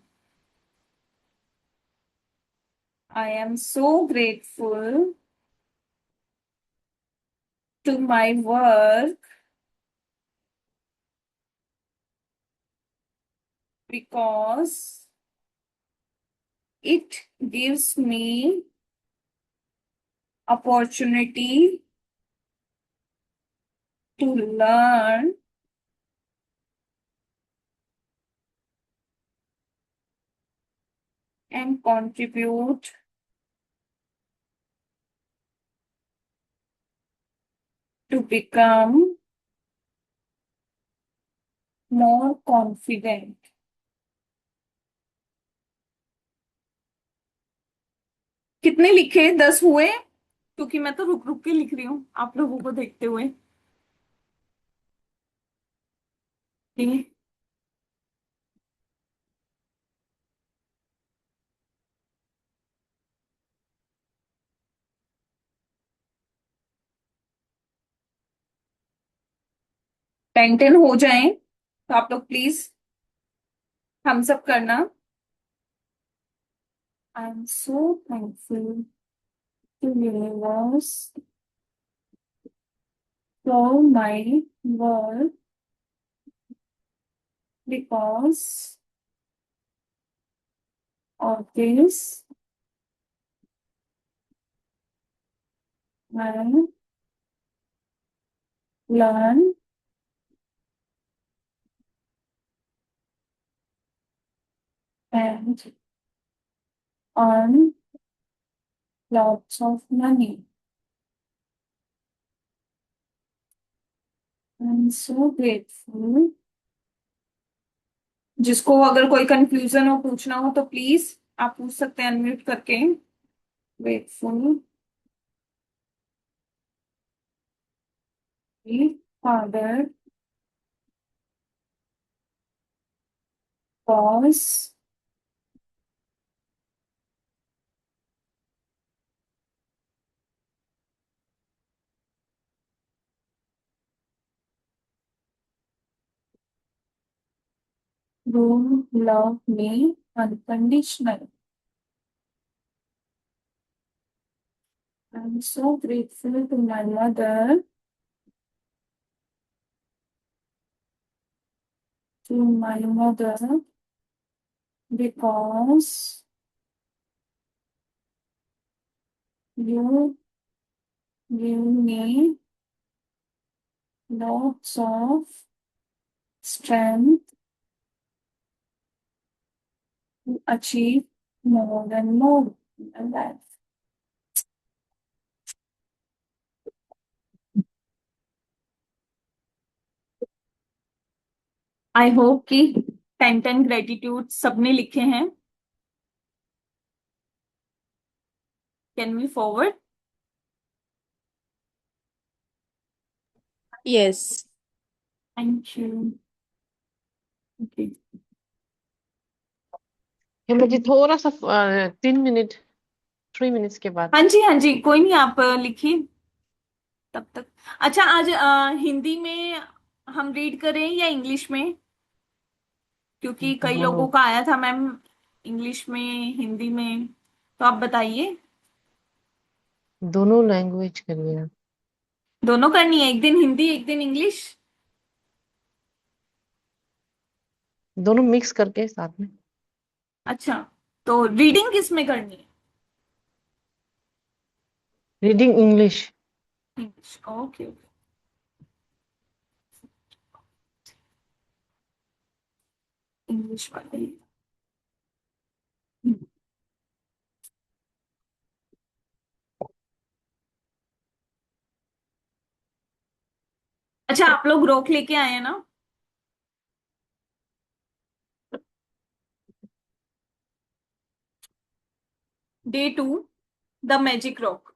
I am so grateful to my work because it gives me opportunity to learn and contribute to become more confident। कितने लिखे? 10 हुए? क्योंकि मैं तो रुक रुक के लिख रही हूँ आप लोगों को देखते हुए। 10 हो जाएं तो आप लोग प्लीज हम सब करना। I am so thankful to universe for my work because of this I learn and earn lots of money. I'm so grateful. जिसको अगर कोई कंफ्यूजन हो पूछना हो तो प्लीज आप पूछ सकते हैं अनम्यूट करके. Grateful father was who loved me unconditionally. I'm so grateful to my mother, because you give me lots of strength to achieve more and more in life. I hope कि 10 gratitude सबने लिखे हैं. Can we forward? Yes. Thank you. Okay. Hema ji थोड़ा सा 3 minute 3 minutes के बाद. हाँ जी, हाँ जी, कोई नहीं, आप लिखिए तब तक. अच्छा, आज हिंदी में हम रीड करें या इंग्लिश में? क्योंकि कई लोगों दोनों का आया था मैम, इंग्लिश में, हिंदी में, तो आप बताइए. दोनों लैंग्वेज करिए आप. दोनों करनी है, एक दिन हिंदी एक दिन इंग्लिश? दोनों मिक्स करके साथ में. अच्छा, तो रीडिंग किस में करनी है? Reading English. English, okay. English वाले. अच्छा, आप लोग रोक लेके आए हैं ना? Day 2, the magic rock.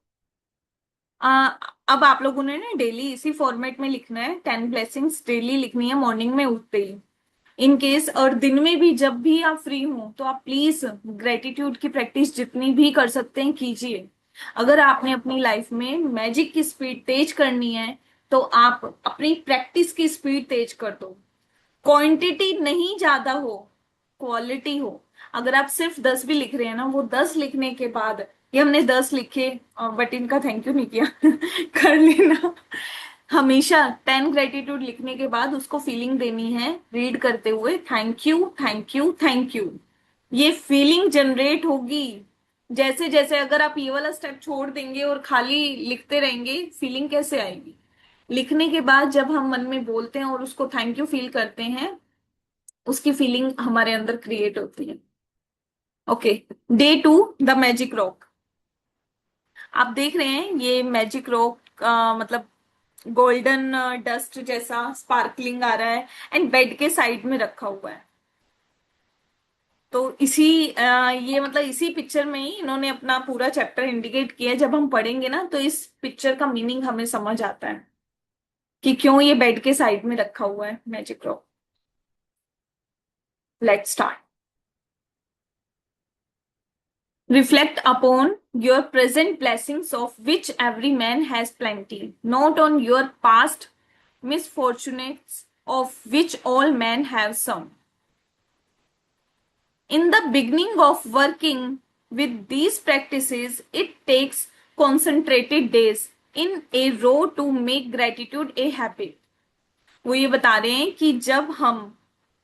अब आप लोगों ने ना डेली इसी फॉर्मेट में लिखना है. 10 ब्लेसिंग्स डेली लिखनी है मॉर्निंग में उठते ही. इन केस और दिन में भी जब भी आप फ्री हो तो आप प्लीज ग्रेटिट्यूड की प्रैक्टिस जितनी भी कर सकते हैं कीजिए. अगर आपने अपनी लाइफ में मैजिक की स्पीड तेज करनी है तो आप अपनी प्रैक्टिस की स्पीड तेज कर दो. क्वांटिटी नहीं ज्यादा हो, क्वालिटी हो. अगर आप सिर्फ 10 भी लिख रहे हैं ना, वो 10 लिखने के बाद, ये हमने 10 लिखे बट इनका थैंक यू नहीं किया कर लेना. हमेशा 10 ग्रेटिट्यूड लिखने के बाद उसको फीलिंग देनी है रीड करते हुए. Thank you, thank you, thank you. ये फीलिंग जनरेट होगी. जैसे जैसे अगर आप ये वाला स्टेप छोड़ देंगे और खाली लिखते रहेंगे, फीलिंग कैसे आएगी? लिखने के बाद जब हम मन में बोलते हैं और उसको थैंक यू फील करते हैं, उसकी फीलिंग हमारे अंदर क्रिएट होती है. Okay. Day 2, the magic rock. आप देख रहे हैं ये मैजिक रॉक, मतलब गोल्डन डस्ट जैसा स्पार्कलिंग आ रहा है एंड बेड के साइड में रखा हुआ है. तो इसी ये मतलब इसी पिक्चर में ही इन्होंने अपना पूरा चैप्टर इंडिकेट किया है. जब हम पढ़ेंगे ना तो इस पिक्चर का मीनिंग हमें समझ आता है कि क्यों ये बेड के साइड में रखा हुआ है magic rock. Let's start. Reflect upon your present blessings, of which every man has plenty. Note on your past misfortunes, of which all men have some. In the beginning of working with these practices, it takes concentrated days in a row to make gratitude a habit. वो ये बता रहे हैं कि जब हम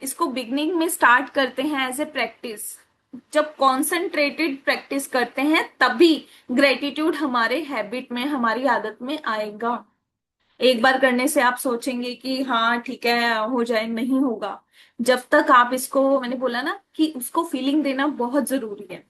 इसको beginning में स्टार्ट करते हैं एज ए प्रैक्टिस, जब कॉन्सेंट्रेटेड प्रैक्टिस करते हैं तभी ग्रेटिट्यूड हमारे हैबिट में, हमारी आदत में आएगा। एक बार करने से आप सोचेंगे कि हाँ ठीक है हो जाए, नहीं होगा। जब तक आप इसको, मैंने बोला ना कि उसको फीलिंग देना बहुत जरूरी है।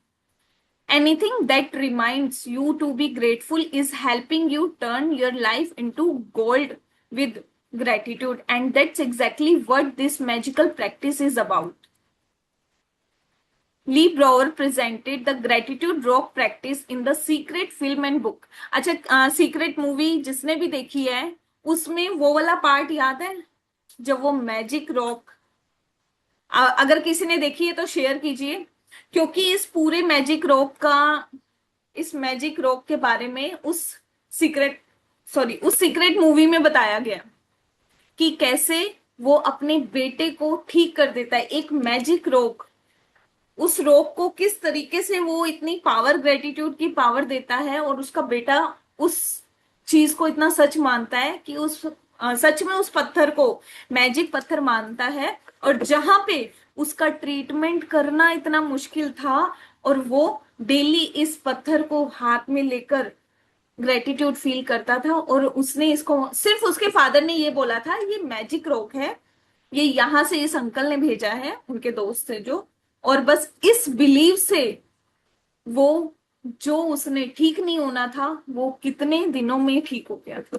Anything that reminds you to be grateful is helping you turn your life into gold with gratitude. And that's exactly what this magical practice is about. Lee Brower presented the gratitude rock practice in the Secret film and book. अच्छा, secret movie जिसने भी देखी है उसमें वो वाला part याद है जब वो मैजिक रॉक, अगर किसी ने देखी है तो शेयर कीजिए, क्योंकि इस मैजिक रॉक के बारे में सीक्रेट उस सीक्रेट मूवी में बताया गया कि कैसे वो अपने बेटे को ठीक कर देता है। एक मैजिक रॉक, उस रॉक को किस तरीके से वो इतनी पावर, ग्रेटिट्यूड की पावर देता है, और उसका बेटा उस चीज को इतना सच मानता है कि सच में उस पत्थर को मैजिक पत्थर मानता है। और जहां पे उसका ट्रीटमेंट करना इतना मुश्किल था, और वो डेली इस पत्थर को हाथ में लेकर ग्रेटिट्यूड फील करता था। और उसने इसको, सिर्फ उसके फादर ने ये बोला था ये मैजिक रॉक है, ये यहां से इस अंकल ने भेजा है, उनके दोस्त थे जो, और बस इस बिलीव से वो, जो उसने ठीक नहीं होना था वो कितने दिनों में ठीक हो गया था,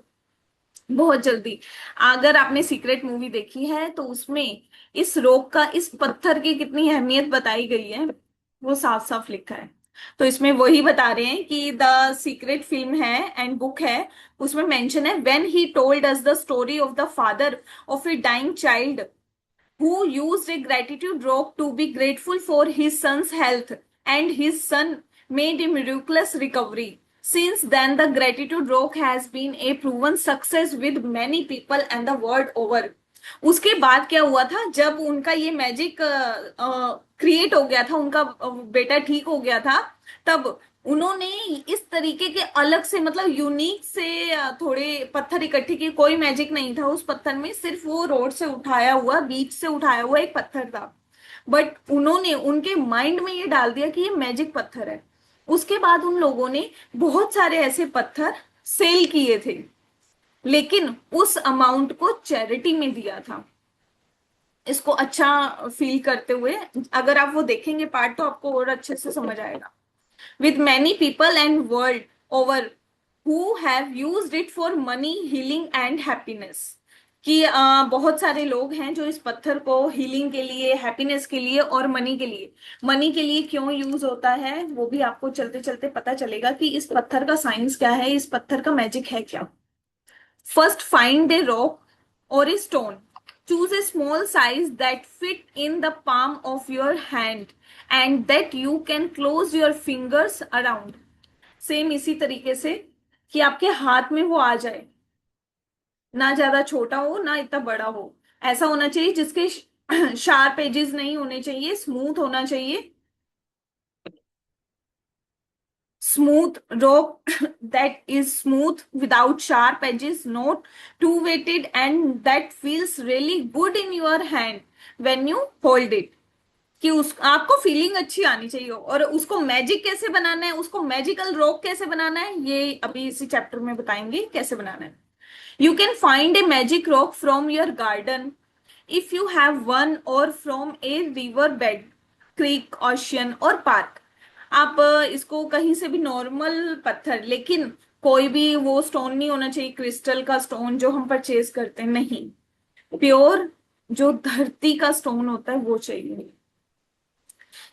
बहुत जल्दी। अगर आपने सीक्रेट मूवी देखी है तो उसमें इस रोक का, इस पत्थर की कितनी अहमियत बताई गई है वो साफ साफ लिखा है। तो इसमें वही बता रहे हैं कि द सीक्रेट फिल्म है एंड बुक है, उसमें मेंशन है when he told us the story of the father of a dying child who used a gratitude rock to be grateful for his son's health, and his son made a miraculous recovery. Since then, the gratitude rock has been a proven success with many people and the world over. उसके बाद क्या हुआ था, जब उनका ये magic create हो गया था, उनका बेटा ठीक हो गया था, तब उन्होंने इस तरीके के अलग से, मतलब यूनिक से थोड़े पत्थर इकट्ठे किए। कोई मैजिक नहीं था उस पत्थर में, सिर्फ वो रोड से उठाया हुआ, बीच से उठाया हुआ एक पत्थर था, बट उन्होंने उनके माइंड में ये डाल दिया कि ये मैजिक पत्थर है। उसके बाद उन लोगों ने बहुत सारे ऐसे पत्थर सेल किए थे, लेकिन उस अमाउंट को चैरिटी में दिया था। इसको अच्छा फील करते हुए अगर आप वो देखेंगे पार्ट तो आपको और अच्छे से समझ आएगा। With many people and world over who have used it for money, healing and happiness, कि बहुत सारे लोग हैं जो इस पत्थर को हीलिंग के लिए, हैप्पीनेस के लिए और मनी के लिए क्यों यूज होता है वो भी आपको चलते चलते पता चलेगा कि इस पत्थर का साइंस क्या है, इस पत्थर का मैजिक है क्या। फर्स्ट फाइंड ए रॉक और a stone, choose a small size that fit in the palm of your hand and that you can close your fingers around. Same इसी तरीके से कि आपके हाथ में वो आ जाए, ना ज्यादा छोटा हो ना इतना बड़ा हो, ऐसा होना चाहिए जिसके शार्प एजेस नहीं होने चाहिए, स्मूथ होना चाहिए, smooth rope that is smooth without sharp edges, not too weighted, and that feels really good in your hand when you hold it. कि उस आपको फीलिंग अच्छी आनी चाहिए। और उसको मैजिक कैसे बनाना है, उसको मैजिकल रॉक कैसे बनाना है, ये अभी इसी चैप्टर में बताएंगे कैसे बनाना है। You can find a magic rock from your garden if you have one, और from a river bed, creek, ocean और पार्क। आप इसको कहीं से भी, नॉर्मल पत्थर, लेकिन कोई भी वो स्टोन नहीं होना चाहिए क्रिस्टल का स्टोन जो हम परचेज करते हैं, नहीं, प्योर जो धरती का स्टोन होता है वो चाहिए।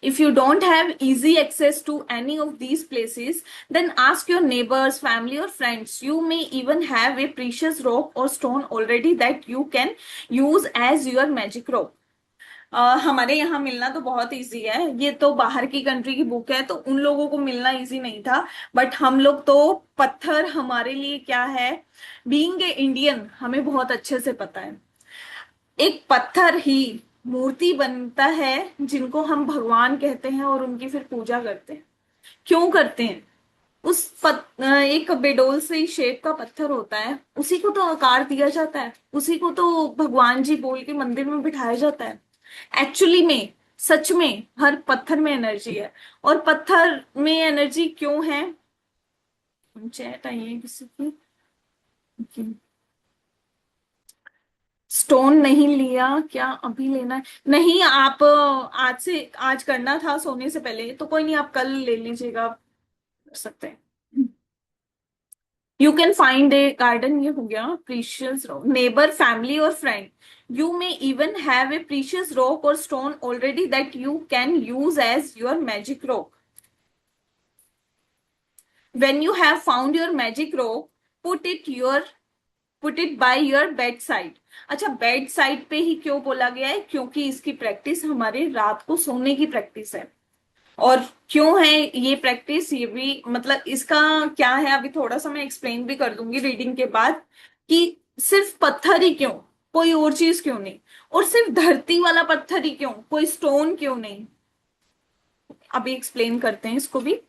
If you don't have easy access to any of these places, then ask your neighbors, family or friends. You may even have a precious rock or stone already that you can use as your magic rock. हमारे यहाँ मिलना तो बहुत easy है, ये तो बाहर की कंट्री की बुक है तो उन लोगों को मिलना इजी नहीं था, बट हम लोग तो पत्थर हमारे लिए क्या है, बीइंग ए इंडियन हमें बहुत अच्छे से पता है। एक पत्थर ही मूर्ति बनता है जिनको हम भगवान कहते हैं और उनकी फिर पूजा करते हैं। क्यों करते हैं? एक बेडोल से शेप का पत्थर होता है, उसी को तो आकार दिया जाता है, उसी को तो भगवान जी बोल के मंदिर में बिठाया जाता है। एक्चुअली में, सच में हर पत्थर में एनर्जी है। और पत्थर में एनर्जी क्यों है? चैट आई है किसी की। स्टोन नहीं लिया क्या? अभी लेना है? नहीं, आप आज से, आज करना था सोने से पहले, तो कोई नहीं, आप कल ले लीजिएगा, कर सकते हैं। You can find a garden, ये हो गया। प्रीशियस रॉक, नेबर, फैमिली और friend. You may even have a precious rock और stone already that you can use as your magic rock. When you have found your magic rock, put it by your bedside. अच्छा, bed side पे ही क्यों बोला गया है? क्योंकि इसकी practice हमारे रात को सोने की प्रैक्टिस है। और क्यों है ये प्रैक्टिस, ये भी मतलब इसका क्या है, अभी थोड़ा सा मैं एक्सप्लेन भी कर दूंगी रीडिंग के बाद, कि सिर्फ पत्थर ही क्यों, कोई और चीज क्यों नहीं? और सिर्फ धरती वाला पत्थर ही क्यों, कोई स्टोन क्यों नहीं? अभी एक्सप्लेन करते हैं इसको भी।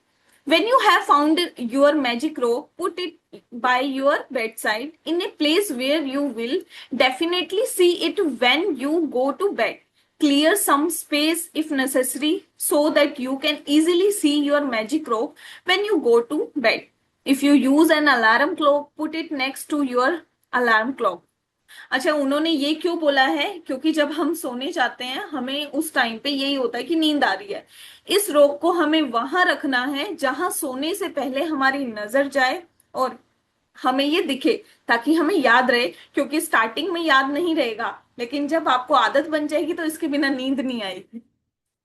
When you have found your magic rope, put it by your bedside in a place where you will definitely see it when you go to bed. Clear some space if necessary so that you can easily see your magic rope when you go to bed. If you use an alarm clock, put it next to your alarm clock. अच्छा, उन्होंने ये क्यों बोला है? क्योंकि जब हम सोने जाते हैं, हमें उस टाइम पे यही होता है कि नींद आ रही है। इस रोक को हमें वहां रखना है जहां सोने से पहले हमारी नजर जाए और हमें ये दिखे, ताकि हमें याद रहे। क्योंकि स्टार्टिंग में याद नहीं रहेगा, लेकिन जब आपको आदत बन जाएगी तो इसके बिना नींद नहीं आएगी।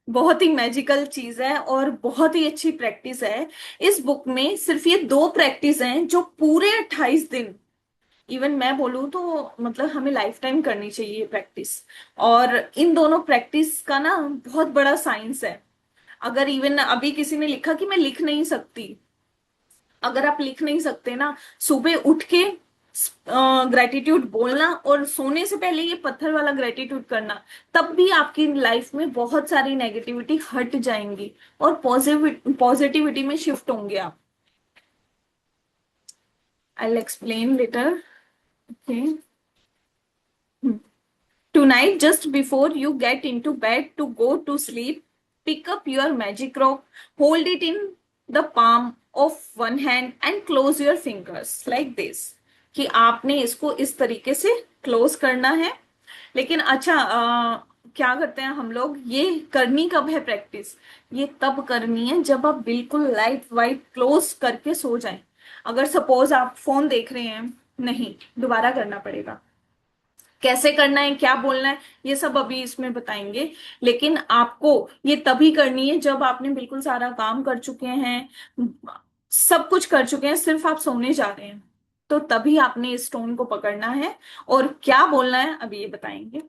बहुत ही मैजिकल चीज है और बहुत ही अच्छी प्रैक्टिस है। इस बुक में सिर्फ ये दो प्रैक्टिस हैं जो पूरे 28 दिन, इवन मैं बोलूँ तो मतलब हमें लाइफ टाइम करनी चाहिए ये प्रैक्टिस। और इन दोनों प्रैक्टिस का ना बहुत बड़ा साइंस है। अगर इवन अभी किसी ने लिखा कि मैं लिख नहीं सकती, अगर आप लिख नहीं सकते ना, सुबह उठ के ग्रेटिट्यूड बोलना और सोने से पहले ये पत्थर वाला ग्रेटिट्यूड करना, तब भी आपकी लाइफ में बहुत सारी नेगेटिविटी हट जाएंगी और पॉजिटिविटी में शिफ्ट होंगे आप। I will explain letter. Okay. Tonight, just before you get into bed to go to sleep, pick up your magic rock, hold it in the palm of one hand and close your fingers like this. कि आपने इसको इस तरीके से close करना है। लेकिन अच्छा, क्या करते हैं हम लोग, ये करनी कब है प्रैक्टिस? ये तब करनी है जब आप बिल्कुल लाइट वाइट क्लोज करके सो जाएं। अगर सपोज आप फोन देख रहे हैं, नहीं, दोबारा करना पड़ेगा। कैसे करना है, क्या बोलना है, ये सब अभी इसमें बताएंगे। लेकिन आपको ये तभी करनी है जब आपने बिल्कुल सारा काम कर चुके हैं, सब कुछ कर चुके हैं, सिर्फ आप सोने जा रहे हैं, तो तभी आपने इस स्टोन को पकड़ना है। और क्या बोलना है अभी ये बताएंगे।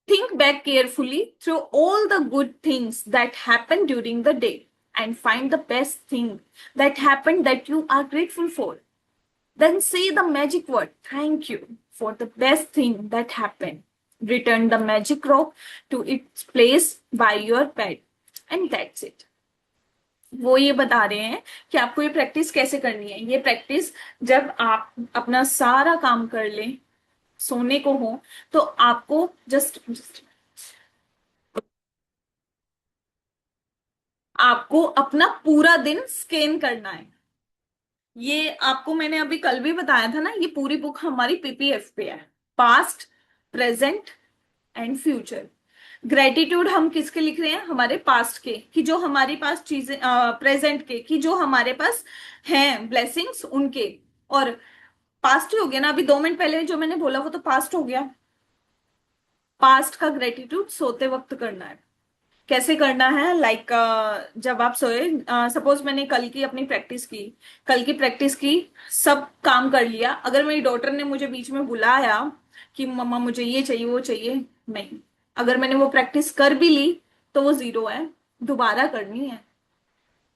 Think back carefully through all the good things that happened during the day and find the best thing that happened that you are grateful for. Then say the magic word, thank you, for the best thing that happened. Return the magic rock to its place by your bed. And that's it. वो ये बता रहे हैं कि आपको ये practice कैसे करनी है। ये प्रैक्टिस जब आप अपना सारा काम कर लें, सोने को हो, तो आपको आपको अपना पूरा दिन स्कैन करना है। ये आपको मैंने अभी कल भी बताया था ना, ये पूरी बुक हमारी पीपीएफ पे है। Past, present and future. Gratitude हम किसके लिख रहे हैं? हमारे पास्ट के, कि जो हमारे पास चीजें, प्रेजेंट के, कि जो हमारे पास हैं ब्लेसिंग्स उनके। और पास्ट ही हो गया ना, अभी 2 मिनट पहले जो मैंने बोला वो तो पास्ट हो गया। पास्ट का ग्रेटिट्यूड सोते वक्त करना है। कैसे करना है? लाइक जब आप सोए, सपोज मैंने कल की अपनी प्रैक्टिस की, कल की प्रैक्टिस की, सब काम कर लिया। अगर मेरी डॉटर ने मुझे बीच में बुलाया कि मम्मा मुझे ये चाहिए वो चाहिए, नहीं, अगर मैंने वो प्रैक्टिस कर भी ली तो वो जीरो है, दोबारा करनी है।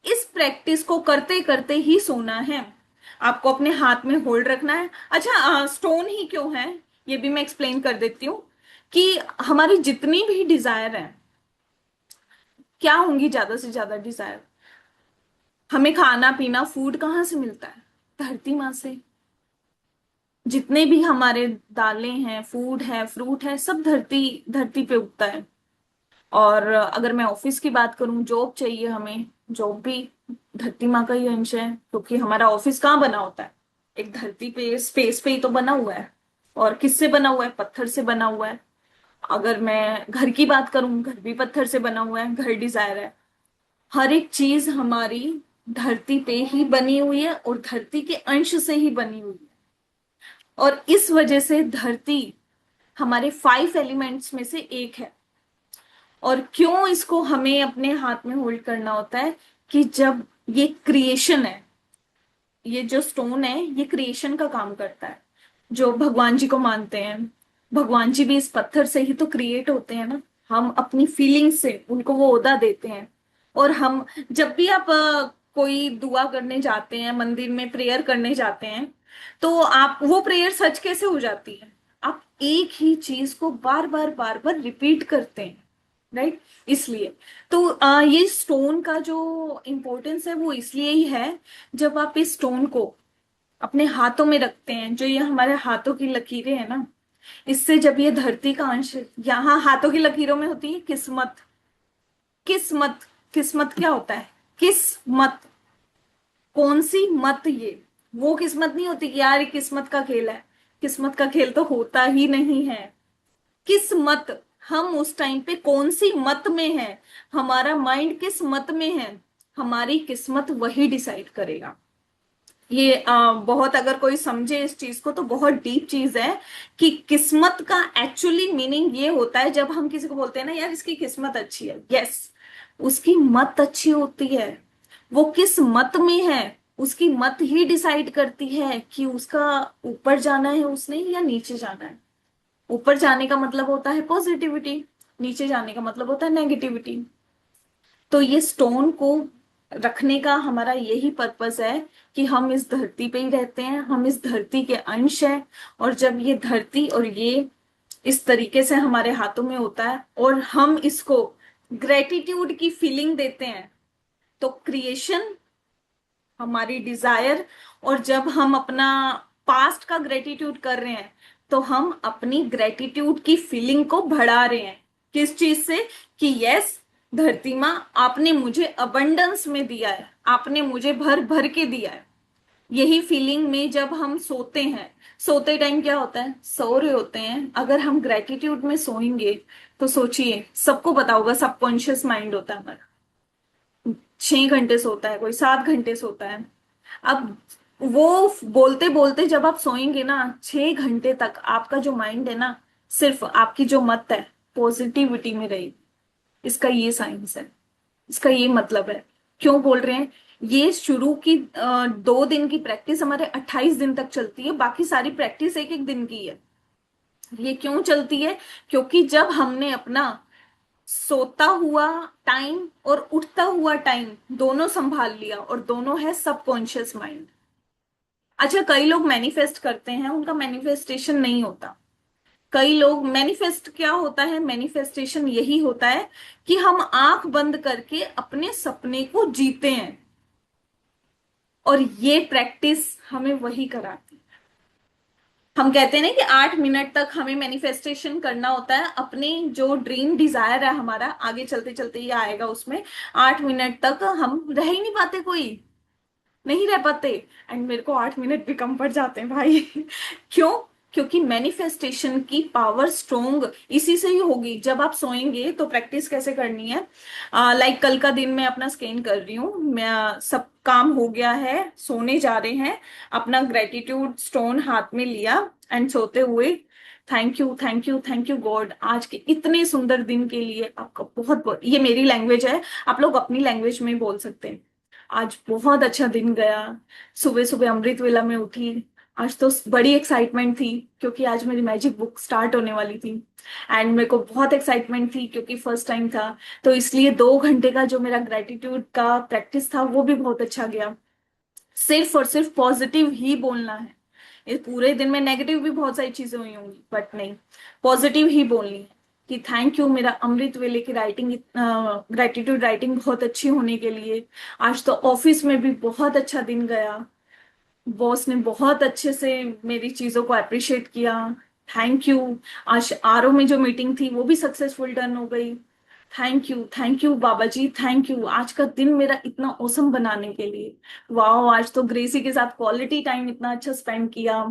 इस प्रैक्टिस को करते करते ही सोना है। आपको अपने हाथ में होल्ड रखना है। अच्छा, स्टोन ही क्यों है ये भी मैं एक्सप्लेन कर देती हूँ, कि हमारी जितनी भी डिजायर है, क्या होंगी ज्यादा से ज्यादा डिजायर? हमें खाना पीना, फूड कहाँ से मिलता है? धरती माँ से। जितने भी हमारे दालें हैं, फूड है, फ्रूट है, सब धरती धरती पे उगता है। और अगर मैं ऑफिस की बात करूं, जॉब चाहिए हमें, जॉब भी धरती माँ का ही अंश है, क्योंकि हमारा ऑफिस कहाँ बना होता है? एक धरती पे, स्पेस पे ही तो बना हुआ है। और किससे बना हुआ है? पत्थर से बना हुआ है। अगर मैं घर की बात करूं, घर भी पत्थर से बना हुआ है, घर डिजायर है। हर एक चीज हमारी धरती पे ही बनी हुई है और धरती के अंश से ही बनी हुई है। और इस वजह से धरती हमारे 5 एलिमेंट्स में से एक है। और क्यों इसको हमें अपने हाथ में होल्ड करना होता है? कि जब ये क्रिएशन है, ये जो स्टोन है, ये क्रिएशन का काम करता है। जो भगवान जी को मानते हैं, भगवान जी भी इस पत्थर से ही तो क्रिएट होते हैं ना। हम अपनी फीलिंग्स से उनको वो ओहदा देते हैं। और हम, जब भी आप कोई दुआ करने जाते हैं, मंदिर में प्रेयर करने जाते हैं, तो आप वो प्रेयर सच कैसे हो जाती है? आप एक ही चीज को बार बार बार बार रिपीट करते हैं, राइट? इसलिए तो ये स्टोन का जो इम्पोर्टेंस है वो इसलिए ही है। जब आप इस स्टोन को अपने हाथों में रखते हैं, जो ये हमारे हाथों की लकीरें हैं ना, इससे जब ये धरती का अंश यहाँ हाथों की लकीरों में होती है किस्मत। किस्मत, किस्मत क्या होता है? किस्मत, कौन सी मत? ये वो किस्मत नहीं होती कि यार ये किस्मत का खेल है। किस्मत का खेल तो होता ही नहीं है। किस्मत, हम उस टाइम पे कौन सी मत में है, हमारा माइंड किस मत में है, हमारी किस्मत वही डिसाइड करेगा। ये बहुत, अगर कोई समझे इस चीज को तो बहुत डीप चीज है। कि किस्मत का एक्चुअली मीनिंग ये होता है, जब हम किसी को बोलते हैं ना यार इसकी किस्मत अच्छी है, यस, उसकी मत अच्छी होती है। वो किस मत में है, उसकी मत ही डिसाइड करती है कि उसका ऊपर जाना है उसने या नीचे जाना है। ऊपर जाने का मतलब होता है पॉजिटिविटी, नीचे जाने का मतलब होता है नेगेटिविटी। तो ये स्टोन को रखने का हमारा यही पर्पस है कि हम इस धरती पे ही रहते हैं, हम इस धरती के अंश हैं। और जब ये धरती और ये इस तरीके से हमारे हाथों में होता है और हम इसको ग्रेटिट्यूड की फीलिंग देते हैं, तो क्रिएशन, हमारी डिजायर, और जब हम अपना पास्ट का ग्रेटिट्यूड कर रहे हैं, तो हम अपनी ग्रेटिट्यूड की फीलिंग को बढ़ा रहे हैं। किस चीज से? कि यस, धरती माँ आपने मुझे अबंडेंस में दिया है, आपने मुझे भर भर के दिया है। यही फीलिंग में जब हम सोते हैं, सोते टाइम क्या होता है? सो रहे होते हैं, अगर हम ग्रेटिट्यूड में सोएंगे, तो सोचिए, सबको पता होगा सबकॉन्शियस माइंड होता है हमारा, 6 घंटे सोता है, कोई 7 घंटे सोता है। अब वो बोलते बोलते जब आप सोएंगे ना, 6 घंटे तक आपका जो माइंड है ना, सिर्फ आपकी जो मत है पॉजिटिविटी में रहेगी। इसका ये साइंस है, इसका ये मतलब है। क्यों बोल रहे हैं? ये शुरू की 2 दिन की प्रैक्टिस हमारे 28 दिन तक चलती है, बाकी सारी प्रैक्टिस एक एक दिन की है। ये क्यों चलती है? क्योंकि जब हमने अपना सोता हुआ टाइम और उठता हुआ टाइम दोनों संभाल लिया, और दोनों है सबकॉन्शियस माइंड। अच्छा, कई लोग मैनिफेस्ट करते हैं, उनका मैनिफेस्टेशन नहीं होता। कई लोग मैनिफेस्ट, क्या होता है मैनिफेस्टेशन? यही होता है कि हम आंख बंद करके अपने सपने को जीते हैं। और ये प्रैक्टिस हमें वही कराती है। हम कहते हैं ना कि 8 मिनट तक हमें मैनिफेस्टेशन करना होता है, अपने जो ड्रीम डिजायर है हमारा, आगे चलते चलते ये आएगा उसमें। 8 मिनट तक हम रह ही नहीं पाते, कोई नहीं रह पाते। एंड मेरे को 8 मिनट भी कम पड़ जाते हैं भाई। क्यों? क्योंकि मैनिफेस्टेशन की पावर स्ट्रोंग इसी से ही होगी। जब आप सोएंगे तो प्रैक्टिस कैसे करनी है? लाइक कल का दिन मैं अपना स्कैन कर रही हूँ, मैं सब काम हो गया है, सोने जा रहे हैं, अपना ग्रेटिट्यूड स्टोन हाथ में लिया एंड सोते हुए, thank you thank you thank you God, आज के इतने सुंदर दिन के लिए आपका बहुत बहुत, ये मेरी लैंग्वेज है, आप लोग अपनी लैंग्वेज में बोल सकते हैं। आज बहुत अच्छा दिन गया। सुबह सुबह अमृत वेला में उठी। आज तो बड़ी एक्साइटमेंट थी, क्योंकि आज मेरी मैजिक बुक स्टार्ट होने वाली थी। एंड मेरे को बहुत एक्साइटमेंट थी क्योंकि फर्स्ट टाइम था, तो इसलिए 2 घंटे का जो मेरा ग्रेटिट्यूड का प्रैक्टिस था वो भी बहुत अच्छा गया। सिर्फ और सिर्फ पॉजिटिव ही बोलना है। इस पूरे दिन में नेगेटिव भी बहुत सारी चीजें हुई होंगी, बट नहीं, पॉजिटिव ही बोलनी है। कि थैंक यू, मेरा अमृत वेले की राइटिंग, ग्रेटिट्यूड राइटिंग बहुत अच्छी होने के लिए। आज तो ऑफिस में भी बहुत अच्छा दिन गया। बॉस ने बहुत अच्छे से मेरी चीजों को अप्रिशिएट किया। Thank you. आज आरओ में जो मीटिंग थी वो भी सक्सेसफुल डन हो गई। Thank you Baba ji, thank you आज का दिन मेरा इतना औसम बनाने के लिए। वाह, आज तो ग्रेसी के साथ क्वालिटी टाइम इतना अच्छा स्पेंड किया,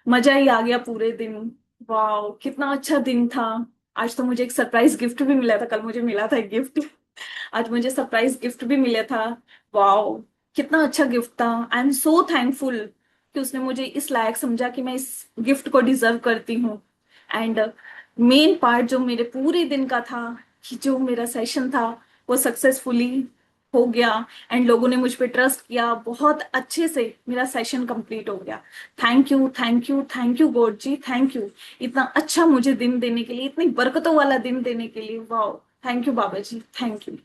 मजा ही आ गया पूरे दिन। वाह, कितना अच्छा दिन था। आज तो मुझे एक सरप्राइज गिफ्ट भी मिला था, कल मुझे मिला था एक गिफ्ट। आज मुझे सरप्राइज गिफ्ट भी मिला था। वाओ, कितना अच्छा गिफ्ट था। आई एम सो थैंकफुल कि उसने मुझे इस लायक समझा कि मैं इस गिफ्ट को डिजर्व करती हूँ। एंड मेन पार्ट जो मेरे पूरे दिन का था, कि जो मेरा सेशन था वो सक्सेसफुली हो गया एंड लोगों ने मुझ पे ट्रस्ट किया, बहुत अच्छे से मेरा सेशन कंप्लीट हो गया। Thank you, thank you, thank you god ji, thank you इतना अच्छा मुझे दिन देने के लिए, इतनी बरकतों वाला दिन देने के लिए। Wow, thank you Baba ji, thank you.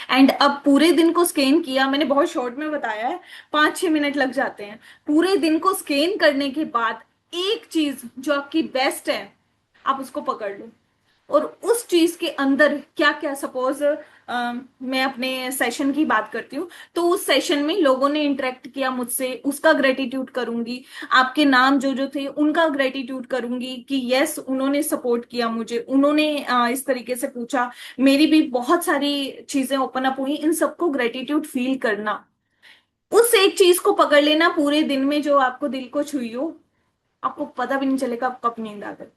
And अब पूरे दिन को स्कैन किया, मैंने बहुत शॉर्ट में बताया है, 5-6 मिनट लग जाते हैं। पूरे दिन को स्कैन करने के बाद एक चीज जो आपकी बेस्ट है आप उसको पकड़ लो, और उस चीज के अंदर क्या क्या, सपोज मैं अपने सेशन की बात करती हूँ, तो उस सेशन में लोगों ने इंटरेक्ट किया मुझसे, उसका ग्रेटिट्यूड करूंगी। आपके नाम जो जो थे उनका ग्रेटिट्यूड करूंगी कि यस उन्होंने सपोर्ट किया मुझे, उन्होंने इस तरीके से पूछा, मेरी भी बहुत सारी चीजें ओपन अप हुई, इन सबको ग्रेटिट्यूड फील करना। उस एक चीज को पकड़ लेना पूरे दिन में जो आपको दिल को छुई हो, आपको पता भी नहीं चलेगा आप कब नींद आ गए।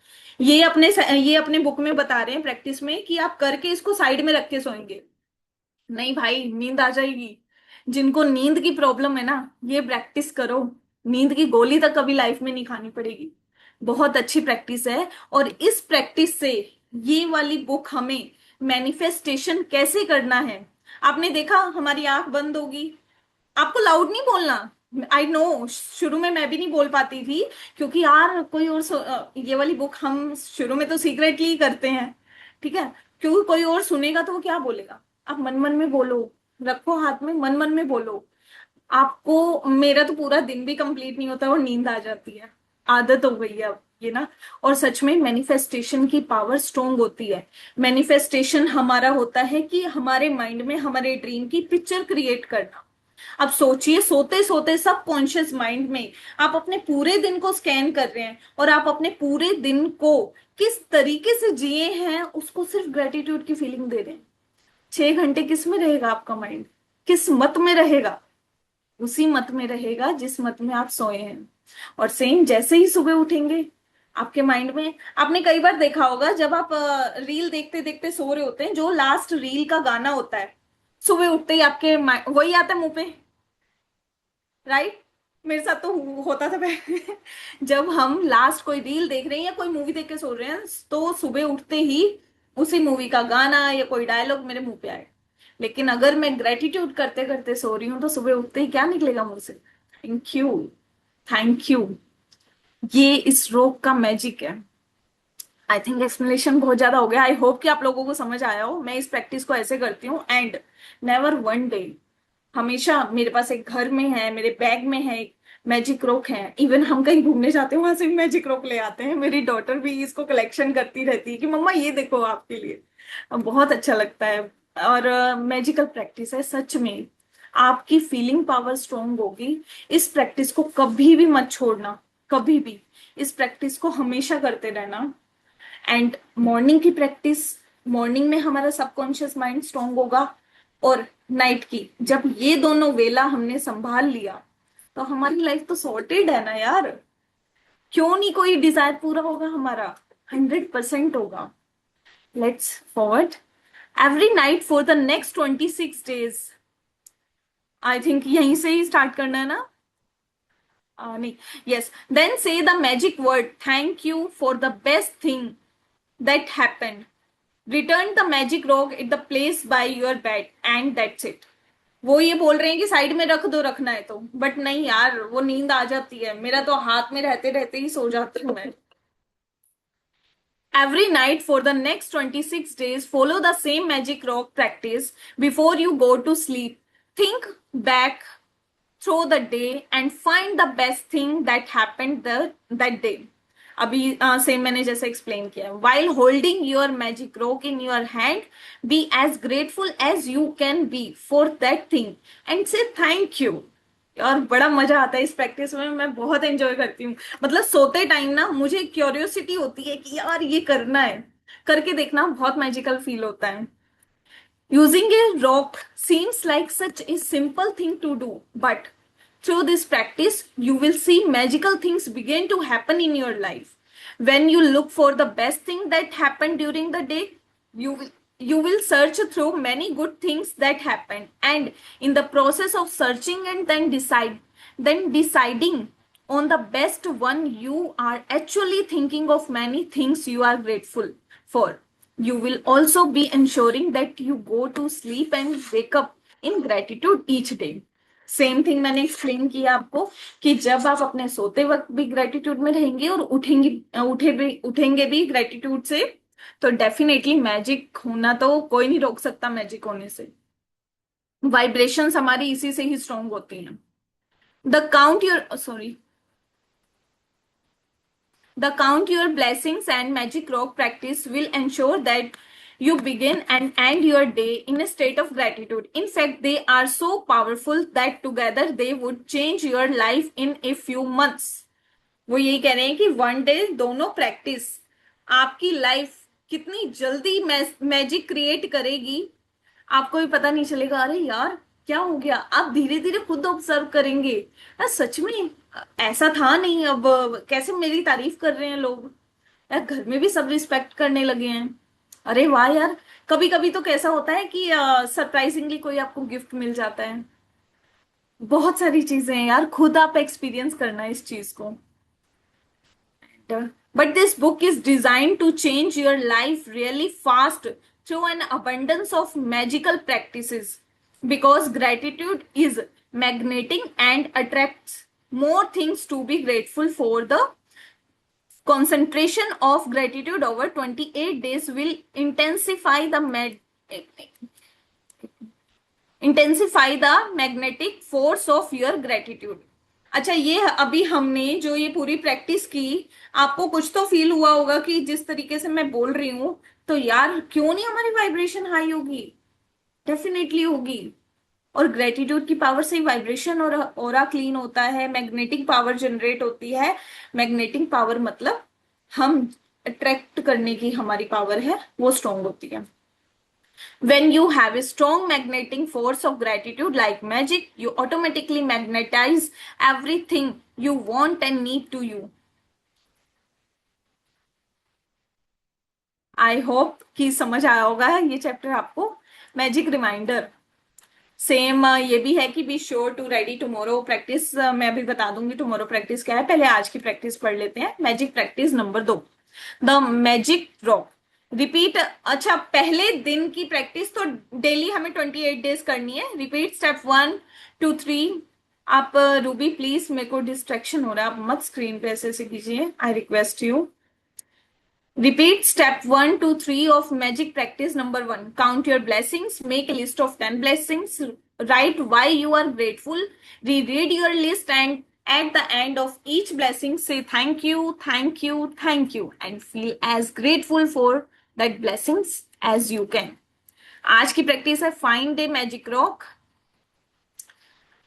ये अपने बुक में बता रहे हैं प्रैक्टिस में कि आप करके इसको साइड में रख के सोएंगे। नहीं भाई, नींद आ जाएगी। जिनको नींद की प्रॉब्लम है ना, ये प्रैक्टिस करो, नींद की गोली तक कभी लाइफ में नहीं खानी पड़ेगी। बहुत अच्छी प्रैक्टिस है। और इस प्रैक्टिस से ये वाली बुक हमें मैनिफेस्टेशन कैसे करना है, आपने देखा, हमारी आंख बंद होगी, आपको लाउड नहीं बोलना। आई नो, शुरू में मैं भी नहीं बोल पाती थी, क्योंकि यार कोई और ये वाली बुक हम शुरू में तो सीक्रेटली ही करते हैं, ठीक है, क्योंकि कोई और सुनेगा तो वो क्या बोलेगा। आप मन मन में बोलो, रखो हाथ में, मन मन में बोलो। आपको, मेरा तो पूरा दिन भी कंप्लीट नहीं होता और नींद आ जाती है, आदत हो गई है अब ये ना। और सच में मैनिफेस्टेशन की पावर स्ट्रोंग होती है। मैनिफेस्टेशन हमारा होता है कि हमारे माइंड में हमारे ड्रीम की पिक्चर क्रिएट करना। अब सोचिए, सोते सोते सब कॉन्शियस माइंड में आप अपने पूरे दिन को स्कैन कर रहे हैं, और आप अपने पूरे दिन को किस तरीके से जिए हैं उसको सिर्फ ग्रेटिट्यूड की फीलिंग दे रहे हैं। 6 घंटे किस में रहेगा आपका माइंड, किस मत में रहेगा? उसी मत में रहेगा जिस मत में आप सोए हैं। और सेम जैसे ही सुबह उठेंगे, आपके माइंड में, आपने कई बार देखा होगा जब आप रील देखते देखते सो रहे होते हैं, जो लास्ट रील का गाना होता है, सुबह उठते ही आपके वही आता है मुंह पे, राइट? मेरे साथ तो होता था पहले। जब हम लास्ट कोई रील देख रहे हैं या कोई मूवी देख के सो रहे हैं, तो सुबह उठते ही उसी मूवी का गाना या कोई डायलॉग मेरे मुंह पे आए। लेकिन अगर मैं ग्रेटिट्यूड करते करते सो रही हूँ, तो सुबह उठते ही क्या निकलेगा मुंह से? Thank you, thank you. ये इस रोग का मैजिक है। आई थिंक एक्सप्लेनेशन बहुत ज्यादा हो गया, आई होप कि आप लोगों को समझ आया हो। मैं इस प्रैक्टिस को ऐसे करती हूँ, एंड नेवर वन डे, हमेशा मेरे पास एक घर में है, मेरे बैग में है एक मैजिक रोक है। इवन हम कहीं घूमने जाते हैं वहां से भी मैजिक रोक ले आते हैं। मेरी डॉटर भी इसको कलेक्शन करती रहती है कि मम्मा ये देखो आपके लिए। बहुत अच्छा लगता है। और मैजिकल प्रैक्टिस है सच में। आपकी फीलिंग पावर स्ट्रोंग होगी। इस प्रैक्टिस को कभी भी मत छोड़ना, कभी भी। इस प्रैक्टिस को हमेशा करते रहना। एंड मॉर्निंग की प्रैक्टिस, मॉर्निंग में हमारा सबकॉन्शियस माइंड स्ट्रांग होगा, और नाइट की, जब ये दोनों वेला हमने संभाल लिया, तो हमारी लाइफ तो सॉर्टेड है ना यार। क्यों नहीं कोई डिजायर पूरा होगा हमारा? 100% होगा। Let's forward every night for the next 26 days। I think यहीं से ही स्टार्ट करना है ना? नहीं, यस, देन से the magic word thank you for the best thing that happened. Return the magic rock at the place by your bed and that's it. वो ये बोल रहे हैं कि साइड में रख दो, रखना है तो, बट नहीं यार, वो नींद आ जाती है, मेरा तो हाथ में रहते रहते ही सो जाती हूँ मैं। Every night for the next 26 days, follow the same magic rock practice before you go to sleep. Think back through the day and find the best thing that happened that day. अभी same मैंने जैसे explain किया, while holding your magic rock in your hand, be as grateful as you can be for that thing and say thank you. और बड़ा मजा आता है इस प्रैक्टिस में, मैं बहुत एंजॉय करती हूँ। मतलब सोते टाइम ना मुझे क्यूरियोसिटी होती है कि यार ये करना है, करके देखना, बहुत मैजिकल फील होता है। Using a rock seems like such a simple thing to do, but through this practice, you will see magical things begin to happen in your life. When you look for the best thing that happened during the day, you will search through many good things that happened, and in the process of searching and then deciding on the best one, you are actually thinking of many things you are grateful for. You will also be ensuring that you go to sleep and wake up in gratitude each day. Same thing मैंने explain किया आपको कि जब आप अपने सोते वक्त भी ग्रेटिट्यूड में रहेंगे और उठेंगे भी ग्रेटिट्यूड से, तो डेफिनेटली मैजिक होना तो कोई नहीं रोक सकता मैजिक होने से। वाइब्रेशंस हमारी इसी से ही स्ट्रांग होती हैं। The count your sorry The Count Your Blessings and Magic Rock practice will ensure that you begin and end your day in a state of gratitude. In fact, they are so powerful that together they would change your life in a few months. वो यही कह रहे हैं कि one day दोनों practice आपकी life कितनी जल्दी मैजिक क्रिएट करेगी, आपको भी पता नहीं चलेगा। अरे यार क्या हो गया, आप धीरे धीरे खुद ऑब्जर्व करेंगे, यार सच में ऐसा था नहीं, अब कैसे मेरी तारीफ कर रहे हैं लोग, यार घर में भी सब रिस्पेक्ट करने लगे हैं। अरे वाह यार, कभी कभी तो कैसा होता है कि सरप्राइजिंगली कोई आपको गिफ्ट मिल जाता है। बहुत सारी चीजें हैं यार, खुद आप एक्सपीरियंस करना इस चीज को। But this book is designed to change your life really fast through an abundance of magical practices, because gratitude is magnetic and attracts more things to be grateful for. The concentration of gratitude over 28 days will intensify the magnetic force of your gratitude. अच्छा, ये अभी हमने जो ये पूरी practice की, आपको कुछ तो फील हुआ होगा कि जिस तरीके से मैं बोल रही हूं, तो यार क्यों नहीं हमारी वाइब्रेशन हाई होगी, डेफिनेटली होगी। और ग्रेटिट्यूड की पावर से ही वाइब्रेशन और ऑरा क्लीन होता है, मैग्नेटिक पावर जनरेट होती है। मैग्नेटिक पावर मतलब हम अट्रैक्ट करने की हमारी पावर है, वो स्ट्रांग होती है। When you have a strong magnetic force of gratitude like magic, you automatically magnetize everything you want and need to you. I hope कि समझ आया होगा ये चैप्टर आपको। मैजिक रिमाइंडर सेम ये भी है कि be sure to ready tomorrow practice, मैं अभी बता दूंगी टुमारो प्रैक्टिस क्या है। पहले आज की प्रैक्टिस पढ़ लेते हैं। Magic practice number 2, the magic rock repeat. अच्छा, पहले दिन की प्रैक्टिस तो डेली हमें 28 डेज करनी है। Repeat step 1 2 3। आप रूबी प्लीज, मेरे को डिस्ट्रैक्शन हो रहा है, आप मत स्क्रीन पे ऐसे ऐसे कीजिए, I request you. Repeat step 1 to 3 of magic practice number 1. Count your blessings. Make a list of 10 blessings. Write why you are grateful. Reread your list and at the end of each blessing say thank you, thank you, thank you and feel as grateful for that blessings as you can. आज की practice है find a magic rock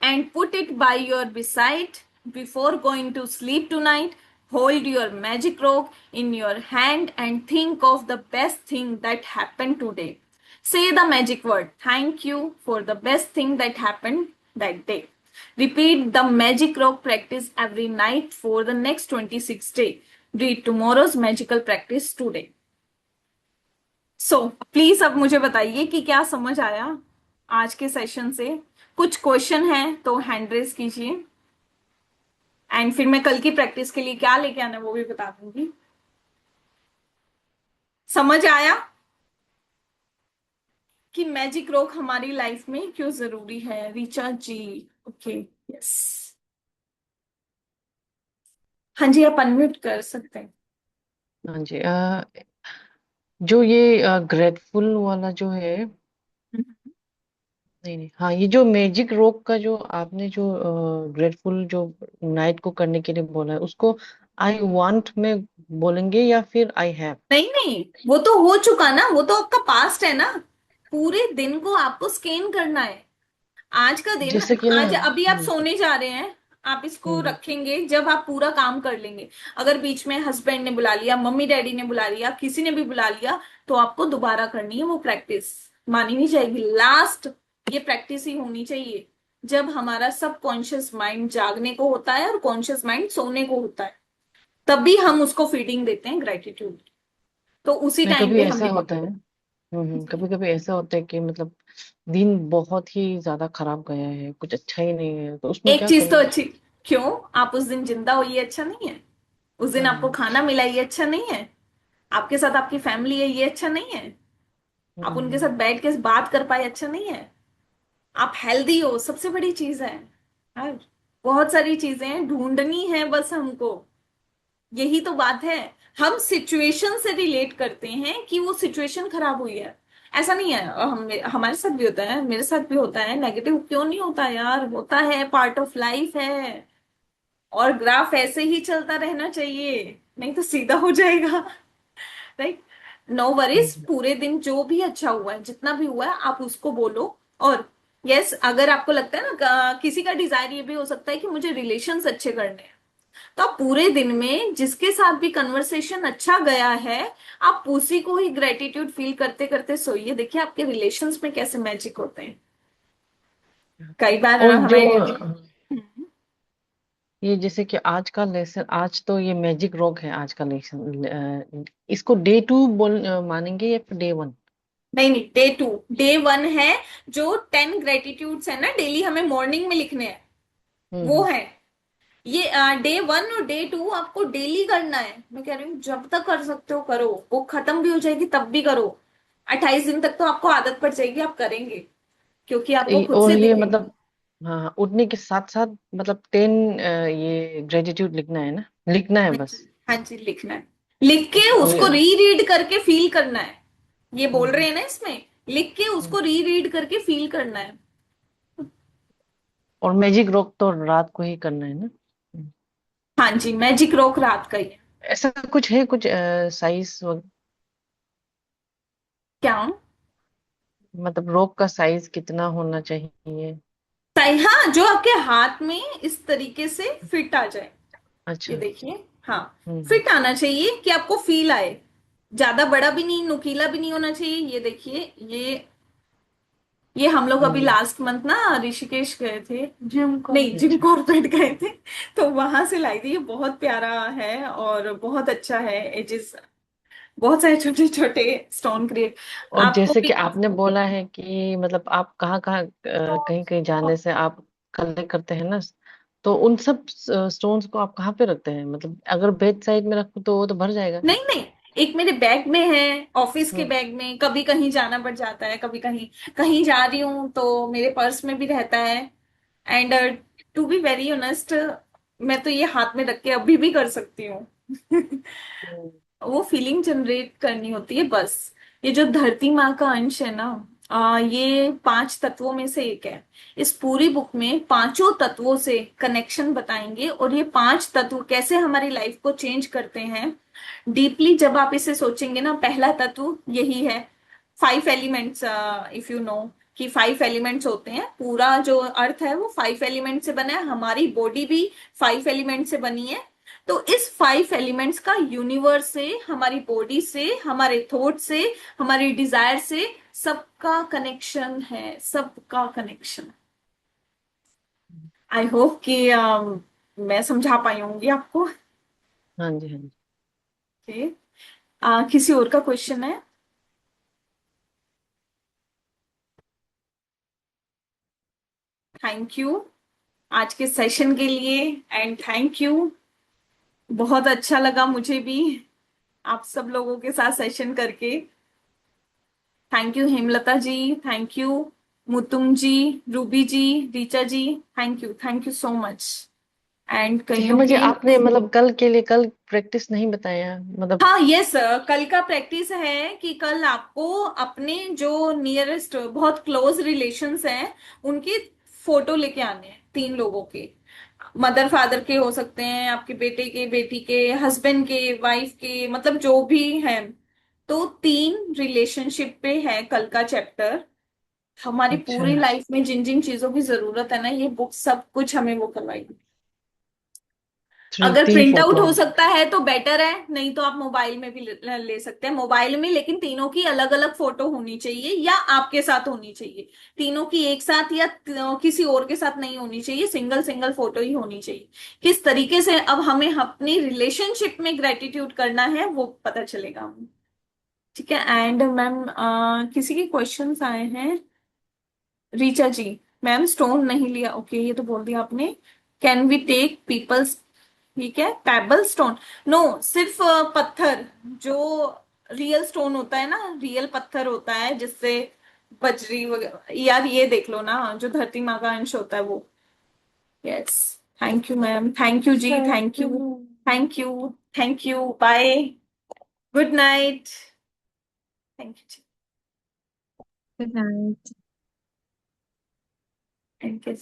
and put it by your beside before going to sleep tonight. Hold your magic rock in your hand and think of the best thing that happened today. Say the magic word thank you for the best thing that happened that day. Repeat the magic rock practice every night for the next 26 days. Read tomorrow's magical practice today. So, please अब मुझे बताइए कि क्या समझ आया आज के session से। कुछ क्वेश्चन है तो हैंड रेज कीजिए, एंड फिर मैं कल की प्रैक्टिस के लिए क्या लेके आना वो भी बता दूंगी। समझ आया कि मैजिक रॉक हमारी लाइफ में क्यों जरूरी है? रीचा जी, ओके, यस, हाँ जी, आप अनम्यूट कर सकते हैं। हाँ जी। जो ये ग्रेटफुल वाला जो है, नहीं नहीं, हाँ, ये जो मैजिक रोक का जो आपने जो ग्रेटफुल जो नाइट को करने के लिए बोला है, उसको आई वांट में बोलेंगे या फिर आई हैव? नहीं नहीं, वो तो हो चुका ना, वो तो आपका पास्ट है ना। पूरे दिन को आपको स्कैन करना है। आज का दिन, जैसे कि ना। आज अभी आप सोने जा रहे हैं, आप इसको हम्म, रखेंगे जब आप पूरा काम कर लेंगे। अगर बीच में हस्बैंड ने बुला लिया, मम्मी डैडी ने बुला लिया, किसी ने भी बुला लिया, तो आपको दोबारा करनी है वो प्रैक्टिस, मानी नहीं जाएगी। लास्ट ये प्रैक्टिस ही होनी चाहिए जब हमारा सब कॉन्शियस माइंड जागने को होता है और कॉन्शियस माइंड सोने को होता है, तभी हम उसको फीडिंग देते हैं ग्रेटिट्यूड। तो उसी नहीं, टाइम कभी पे हम ऐसा होता है। कभी कभी ऐसा होता है कि मतलब दिन बहुत ही ज्यादा खराब गया है, कुछ अच्छा ही नहीं है, तो उसमें एक क्या चीज तो करूँ? अच्छी, क्यों? आप उस दिन जिंदा हो ये अच्छा नहीं है? उस दिन आपको हाँ। खाना मिला ये अच्छा नहीं है? आपके साथ आपकी फैमिली है ये अच्छा नहीं है? आप उनके साथ हम्म, बैठ के बात कर पाए अच्छा नहीं है? आप हेल्दी हो, सबसे बड़ी चीज है यार। बहुत सारी चीजें ढूंढनी है बस हमको, यही तो बात है। हम सिचुएशन से रिलेट करते हैं कि वो सिचुएशन खराब हुई है। ऐसा नहीं है, हम हमारे साथ भी होता है, मेरे साथ भी होता है, नेगेटिव क्यों नहीं होता यार, होता है, पार्ट ऑफ लाइफ है। और ग्राफ ऐसे ही चलता रहना चाहिए, नहीं तो सीधा हो जाएगा। राइट। नो वरीज, हम्म, पूरे दिन जो भी अच्छा हुआ है, जितना भी हुआ है, आप उसको बोलो। और यस, अगर आपको लगता है ना किसी का डिजायर ये भी हो सकता है कि मुझे रिलेशंस अच्छे करने हैं, तो आप पूरे दिन में जिसके साथ भी कन्वर्सेशन अच्छा गया है, आप उसी को ही ग्रेटिट्यूड फील करते करते सोइए। देखिए आपके रिलेशंस में कैसे मैजिक होते हैं। कई बार और जो हमें। ये जैसे कि आज का लेसन, आज तो ये मैजिक रॉक है आज का लेसन, इसको डे टू मानेंगे या डे वन? नहीं नहीं, डे टू। डे वन है जो 10 ग्रेटिट्यूड्स है ना, डेली हमें मॉर्निंग में लिखने हैं, वो हम्म, है। ये डे वन और डे टू आपको डेली करना है। मैं कह रही हूँ जब तक कर सकते हो करो, वो खत्म भी हो जाएगी तब भी करो। 28 दिन तक तो आपको आदत पड़ जाएगी, आप करेंगे, क्योंकि आपको खुद और से ये दिखेगा। मतलब, हाँ हाँ, उठने के साथ साथ मतलब 10 ये ग्रेटिट्यूड लिखना है ना, लिखना है हाँ बस? जी, हाँ जी, लिखना है। लिख के अच्छा, और उसको री रीड करके फील करना है। ये बोल रहे हम्म, हैं ना इसमें, लिख के हम्म। उसको री रीड करके फील करना है। और मैजिक रॉक तो रात को ही करना है ना? हाँ जी, मैजिक रॉक रात का ही है। ऐसा कुछ है, कुछ साइज, क्या? मतलब रॉक का साइज कितना होना चाहिए? सही, हाँ, जो आपके हाथ में इस तरीके से फिट आ जाए। ये अच्छा। देखिए, हाँ, हम्म, फिट आना चाहिए कि आपको फील आए। ज्यादा बड़ा भी नहीं, नुकीला भी नहीं होना चाहिए। ये देखिए, ये हम लोग अभी हम्म, लास्ट मंथ ना ऋषिकेश गए थे, जिम नहीं, जिम अच्छा। कॉर्बेट गए थे। तो वहां से लाई थी। ये बहुत प्यारा है और बहुत अच्छा है। एजेस, बहुत सारे छोटे छोटे स्टोन क्रिएट। और आपको जैसे भी। कि आपने बोला है कि मतलब आप कहाँ कहाँ कहीं कहीं जाने से आप कलेक्ट करते हैं ना, तो उन सब स्टोन्स को आप कहाँ पे रखते हैं? मतलब अगर बेड साइड में रखूँ तो वो तो भर जाएगा। नहीं नहीं, एक मेरे बैग में है, ऑफिस के हम्म, बैग में। कभी कहीं जाना पड़ जाता है, कभी कहीं कहीं जा रही हूँ तो मेरे पर्स में भी रहता है। And to be very honest, मैं तो ये हाथ में रख के अभी भी कर सकती हूँ। हम्म, वो फीलिंग जनरेट करनी होती है बस। ये जो धरती माँ का अंश है ना, ये 5 तत्वों में से एक है। इस पूरी बुक में पांचों तत्वों से कनेक्शन बताएंगे, और ये 5 तत्व कैसे हमारी लाइफ को चेंज करते हैं। डीपली जब आप इसे सोचेंगे ना, पहला तत्व यही है। 5 एलिमेंट्स, इफ यू नो कि 5 एलिमेंट्स होते हैं, पूरा जो अर्थ है वो 5 एलिमेंट से बना है, हमारी बॉडी भी 5 एलिमेंट से बनी है। तो इस 5 एलिमेंट्स का यूनिवर्स से, हमारी बॉडी से, हमारे थॉट से, हमारी डिजायर से, सबका कनेक्शन है, सबका कनेक्शन। आई होप कि मैं समझा पाई होंगी आपको। हाँ जी, हाँ जी। Okay. किसी और का क्वेश्चन है? थैंक यू आज के सेशन के लिए। एंड थैंक यू, बहुत अच्छा लगा मुझे भी आप सब लोगों के साथ सेशन करके। Thank you Hemlata ji, thank you Mutum ji, Ruby ji, Richa ji, thank you so much. And तो कहीं हेमा जी, भी। आपने मतलब कल के लिए कल प्रैक्टिस नहीं बताया मतलब? हाँ, यस, कल का प्रैक्टिस है कि कल आपको अपने जो नियरेस्ट बहुत क्लोज रिलेशंस हैं उनके फोटो लेके आने हैं, 3 लोगों के। मदर फादर के हो सकते हैं, आपके बेटे के, बेटी के, हस्बैंड के, वाइफ के, मतलब जो भी हैं। तो 3 रिलेशनशिप पे है कल का चैप्टर। हमारी अच्छा। पूरी लाइफ में जिन जिन चीजों की जरूरत है ना, ये बुक सब कुछ हमें वो करवाएगी। अगर तीन प्रिंट आउट फोटो। हो सकता है तो बेटर है, नहीं तो आप मोबाइल में भी ले सकते हैं। मोबाइल में लेकिन तीनों की अलग अलग फोटो होनी चाहिए, या आपके साथ होनी चाहिए। तीनों की एक साथ या किसी और के साथ नहीं होनी चाहिए, सिंगल सिंगल फोटो ही होनी चाहिए। किस तरीके से अब हमें अपनी रिलेशनशिप में ग्रेटिट्यूड करना है वो पता चलेगा हमें। ठीक है। एंड मैम किसी के क्वेश्चंस आए हैं। रीचा जी, मैम स्टोन नहीं लिया, ओके ये तो बोल दिया आपने। कैन वी टेक पीपल्स, ठीक है, पेबल स्टोन। नो, सिर्फ पत्थर, जो रियल स्टोन होता है ना, रियल पत्थर होता है जिससे बजरी वगैरह, यार ये देख लो ना, जो धरती माँ का अंश होता है वो। Yes. Thank you ma'am, thank you ji, thank you. Thank you, thank you, bye, good night. Thank you ji. Good night. Thank you.